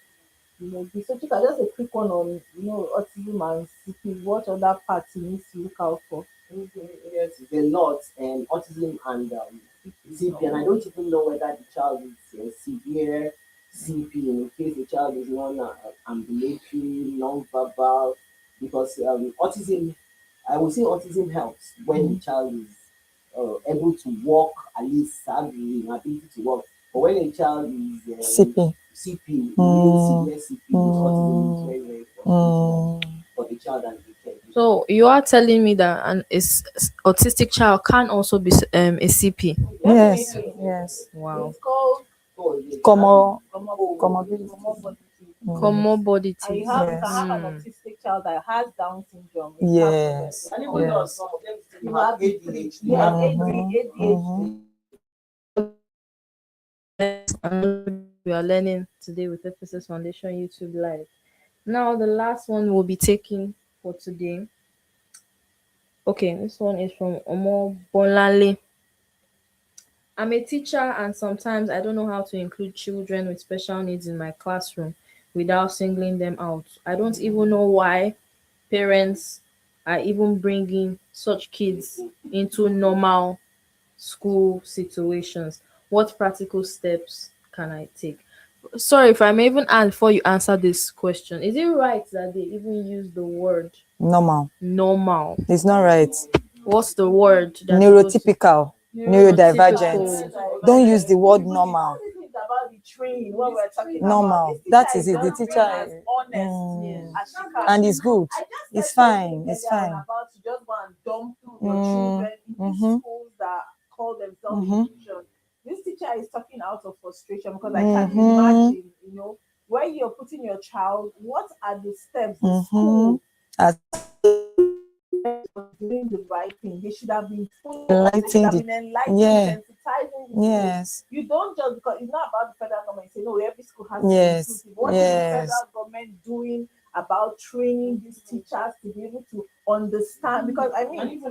be so Chika, just a quick one on autism and CP, what other parts you need to look out for? Yes, it's a lot, and autism and CP, and I don't even know whether the child is severe CP in case the child is non-ambulatory, non-verbal, because autism, I would say autism helps when the child is able to walk, at least have the ability to walk. But when a child is CP. CP, severe CP, autism is very, very important for the child and the caregiver. So you are telling me that an autistic child can also be a CP? Yes. Definitely. Yes. Wow. It's called Oh, yes. Comorbidity. comorbidity. Comorbidity. And you can Yes. have an autistic child that has Down syndrome. Yes. And even though Yes. some of them still You have have ADHD. you have Mhm. ADHD. And we are learning today with FSS Foundation YouTube Live. Now the last one we'll be taking for today. Okay, this one is from Omo Bolale. I'm a teacher and sometimes I don't know how to include children with special needs in my classroom without singling them out. I don't even know why parents are even bringing such kids into normal school situations. What practical steps can I take? Sorry if I may even ask before you answer this question. Is it right that they even use the word Normal. normal? It's not right. What's the word that's supposed to Neurotypical, neurodivergent. neurotypical? Don't use the word normal. What do you think about the training? What we're talking Normal. about? This That teacher is it. The just being teacher, as honest mm, as she can. and it's good. I just It's said fine. something It's earlier on fine. about to just go and dump your children in these schools that call themselves inclusion. This teacher is talking out of frustration because I can imagine, where you're putting your child, what are the steps the school As was doing the right thing. They should have been fully they should enlightening have the been enlightened, yeah. sensitizing the schools. Yes. You don't just because it's not about the federal government saying, no, every school has to be Yes. inclusive. What is the federal government doing about training these teachers to be able to understand? Because I mean, and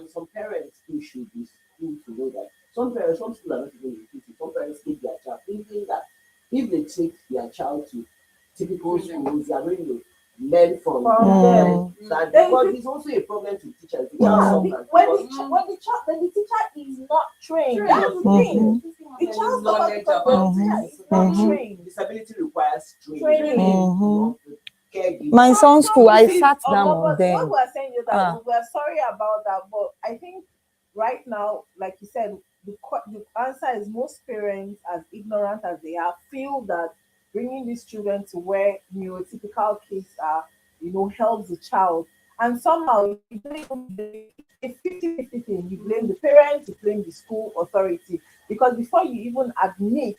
some parents too should be school to know that some parents, some schools are not even inclusive. Some parents take their child thinking that if they take their child to typical schools, they are going to learn from them. That because it's also a problem to teachers. The child suffers when the teacher is not trained, that's the thing. The child suffers because the teacher is not trained. disability requires Training. My son's school, I sat But down on them. what we're saying is that we're sorry about that, but I think right now, like you said, the answer is most parents, as ignorant as they are, feel that bringing these children to where neurotypical kids are, helps the child. And somehow you don't even blame a 50-50 thing. You blame the parents, you blame the school authority. Because before you even admit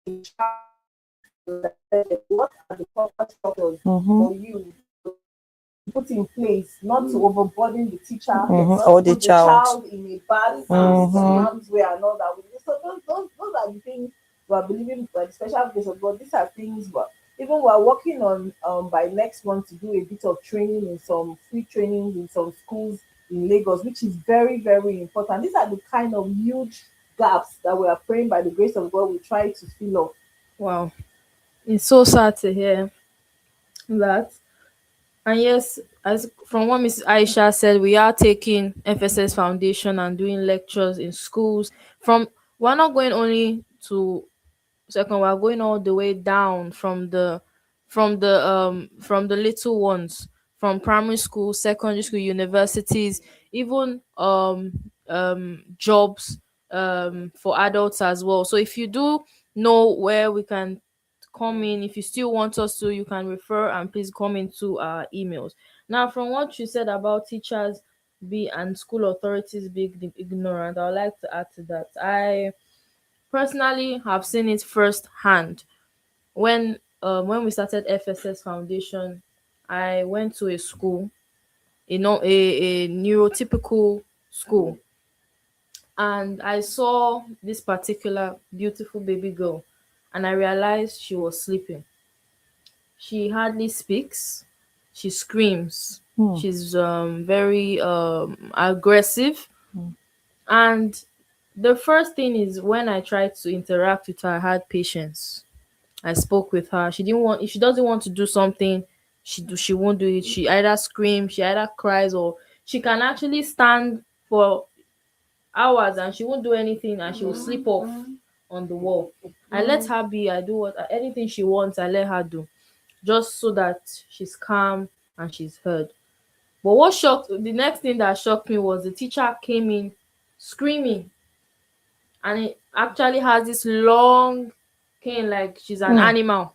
a child, what are the proper structures for you put in place, not to overburden the teacher or the put child in a bad harm's way and all that. So those are the things we're believing by the special grace of God. These are things, but even we're working on by next month to do a bit of training in some free trainings in some schools in Lagos, which is very, very important. These are the kind of huge gaps that we are praying by the grace of God we try to fill up. Wow, it's so sad to hear that. And yes, as from what Miss Aisha said, we are taking FSS Foundation and doing lectures in schools. From we're not going only to second, we're going all the way down from the little ones, from primary school, secondary school, universities, even jobs for adults as well. So if you do know where we can come in, if you still want us to, you can refer and please come into our emails. Now, from what you said about teachers be and school authorities being ignorant, I would like to add to that. I personally have seen it firsthand. When we started FSS Foundation, I went to a school, a neurotypical school, and I saw this particular beautiful baby girl, and I realized she was sleeping. She hardly speaks. She screams. She's very aggressive. And the first thing is when I tried to interact with her, I had patience. I spoke with her. She didn't want if she doesn't want to do something, she won't do it. She either screams, she either cries, or she can actually stand for hours and she won't do anything and she will sleep off on the wall. I let her be. I do anything she wants. I let her do, just so that she's calm and she's heard. But the next thing that shocked me was the teacher came in screaming, and it actually has this long cane like she's an animal,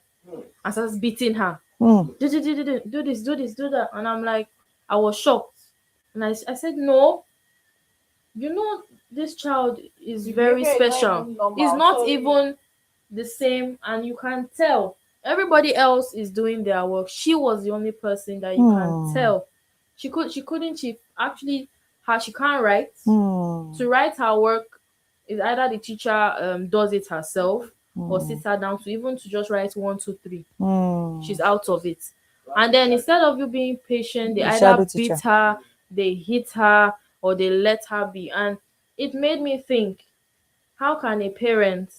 and starts beating her. Do this, do that. And I'm like, I was shocked. And I said, no, this child is very special. It's not even the same, and you can tell everybody else is doing their work. She was the only person that you can tell. She actually she can't write. To write her work is either the teacher does it herself or sits her down to even to just write 1, 2, 3. She's out of it. And then instead of you being patient, they either beat her, they hit her, or they let her be. And it made me think, how can a parent,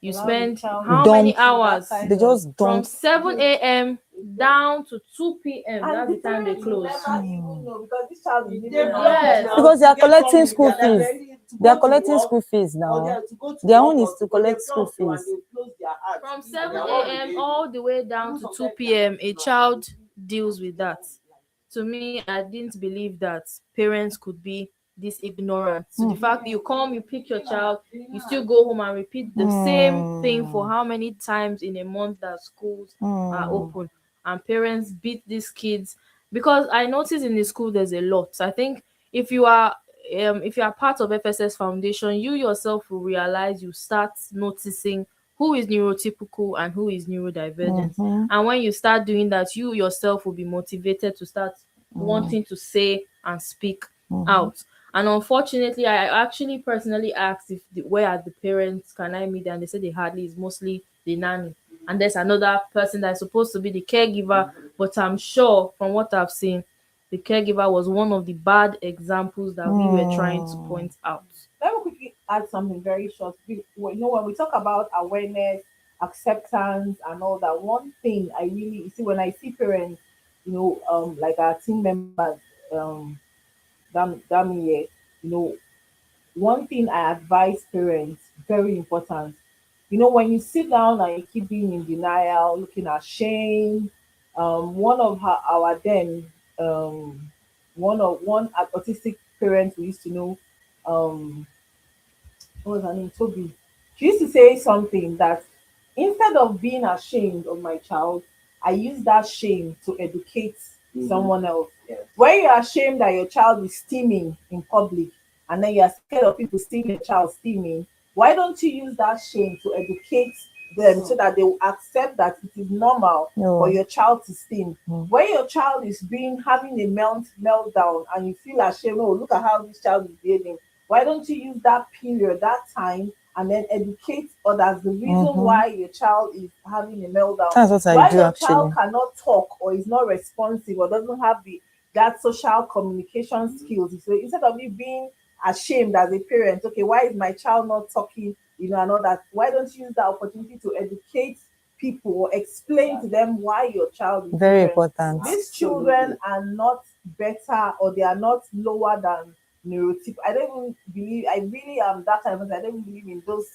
you spend how many hours They just from don't. 7 a.m. down to 2 p.m. And That's the time they parents will close. never even know because this child is They living Yes. Because they are collecting They school are fees. ready to They are go to collecting work, school fees or they now. are to go to Their work, own or is to to go collect to school and they fees. close their hearts. From And 7 they are all a.m. ready. all the way down to 2 p.m., a child deals with that. To me, I didn't believe that parents could be this ignorant. So the fact that you come, you pick your child, you still go home and repeat the same thing for how many times in a month that schools are open, and parents beat these kids. Because I notice in the school there's a lot. I think if you are if you are part of FSS Foundation, you yourself will realize, you start noticing who is neurotypical and who is neurodivergent. And when you start doing that, you yourself will be motivated to start wanting to say and speak out. And unfortunately, I actually personally asked if where are the parents, can I meet them? And they said they hardly, is mostly the nanny. And there's another person that's supposed to be the caregiver, but I'm sure from what I've seen, the caregiver was one of the bad examples that we were trying to point out. Let me quickly add something very short. When we talk about awareness, acceptance, and all that, one thing I really see when I see parents, like our team members, damn here, you know, one thing I advise parents, very important. When you sit down and you keep being in denial, looking ashamed, one of our then, one autistic parent we used to know, um, what was her name? Toby. She used to say something that instead of being ashamed of my child, I use that shame to educate someone else. Yes. When you're ashamed that your child is steaming in public and then you're scared of people seeing your child steaming, why don't you use that shame to educate them so that they will accept that it is normal for your child to steam? When your child is having a meltdown and you feel ashamed, oh, look at how this child is behaving, why don't you use that period, that time, and then educate others the reason why your child is having a meltdown? That's what I Why do your actually. child cannot talk or is not responsive or doesn't have that social communication skills. So instead of you being ashamed as a parent, okay, why is my child not talking, and all that, why don't you use that opportunity to educate people or explain to them why your child is Very different? important. These children are not better or they are not lower than neurotypical. I don't even believe, I really am that kind of person. I don't believe in those,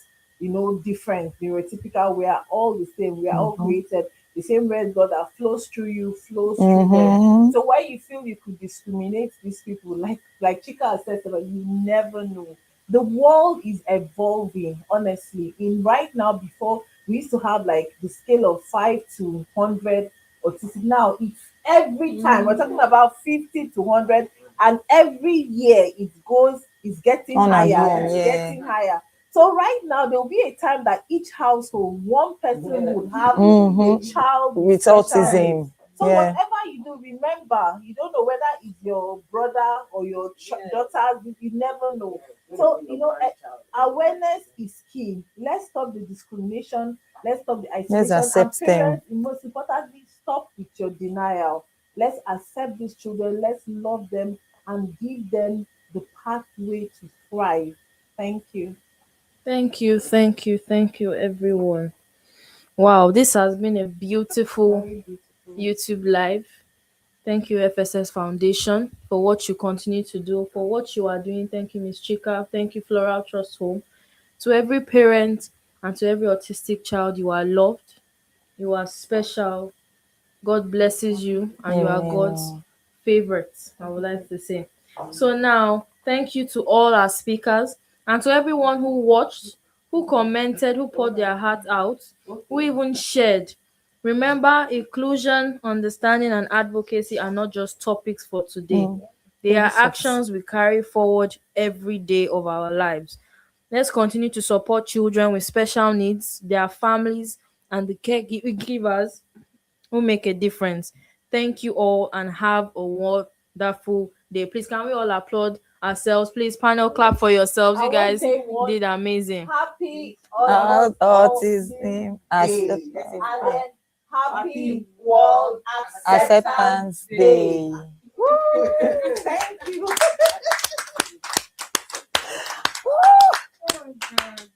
different neurotypical. We are all the same. We are all created the same red God that flows through you, flows through them. So why you feel you could discriminate these people, like Chika has said, you never know. The world is evolving, honestly. In right now, before we used to have like the scale of 5 to 100 autistic. Now it's every time we're talking about 50 to 100, and every year it's getting On and higher, on, it's yeah. getting higher. So right now there will be a time that each household, one person would have a child With special autism. needs. So Yeah. whatever you do, remember, you don't know whether it's your brother or your daughter. You never know. So awareness is key. Let's stop the discrimination. Let's stop the isolation. accept and them. parents, most importantly, stop with your denial. Let's accept these children. Let's love them and give them the pathway to thrive. Thank you. Thank you, thank you, thank you, everyone. Wow, this has been a beautiful Very beautiful. YouTube live. Thank you, FSS Foundation, for what you continue to do, for what you are doing. Thank you, Miss Chika. Thank you, Floral Trust Home. To every parent and to every autistic child, you are loved, you are special. God blesses you, and you are God's Amen. favorite, I would like to say. So now, thank you to all our speakers and to everyone who watched, who commented, who poured their heart out, who even shared. Remember, inclusion, understanding, and advocacy are not just topics for today. They are actions we carry forward every day of our lives. Let's continue to support children with special needs, their families, and the caregivers who make a difference. Thank you all and have a wonderful day. Please, can we all applaud ourselves? Please, panel clap for yourselves. I You want to guys say one did amazing. happy Autism Day. acceptance And then happy World acceptance day. Thank you. Oh my God.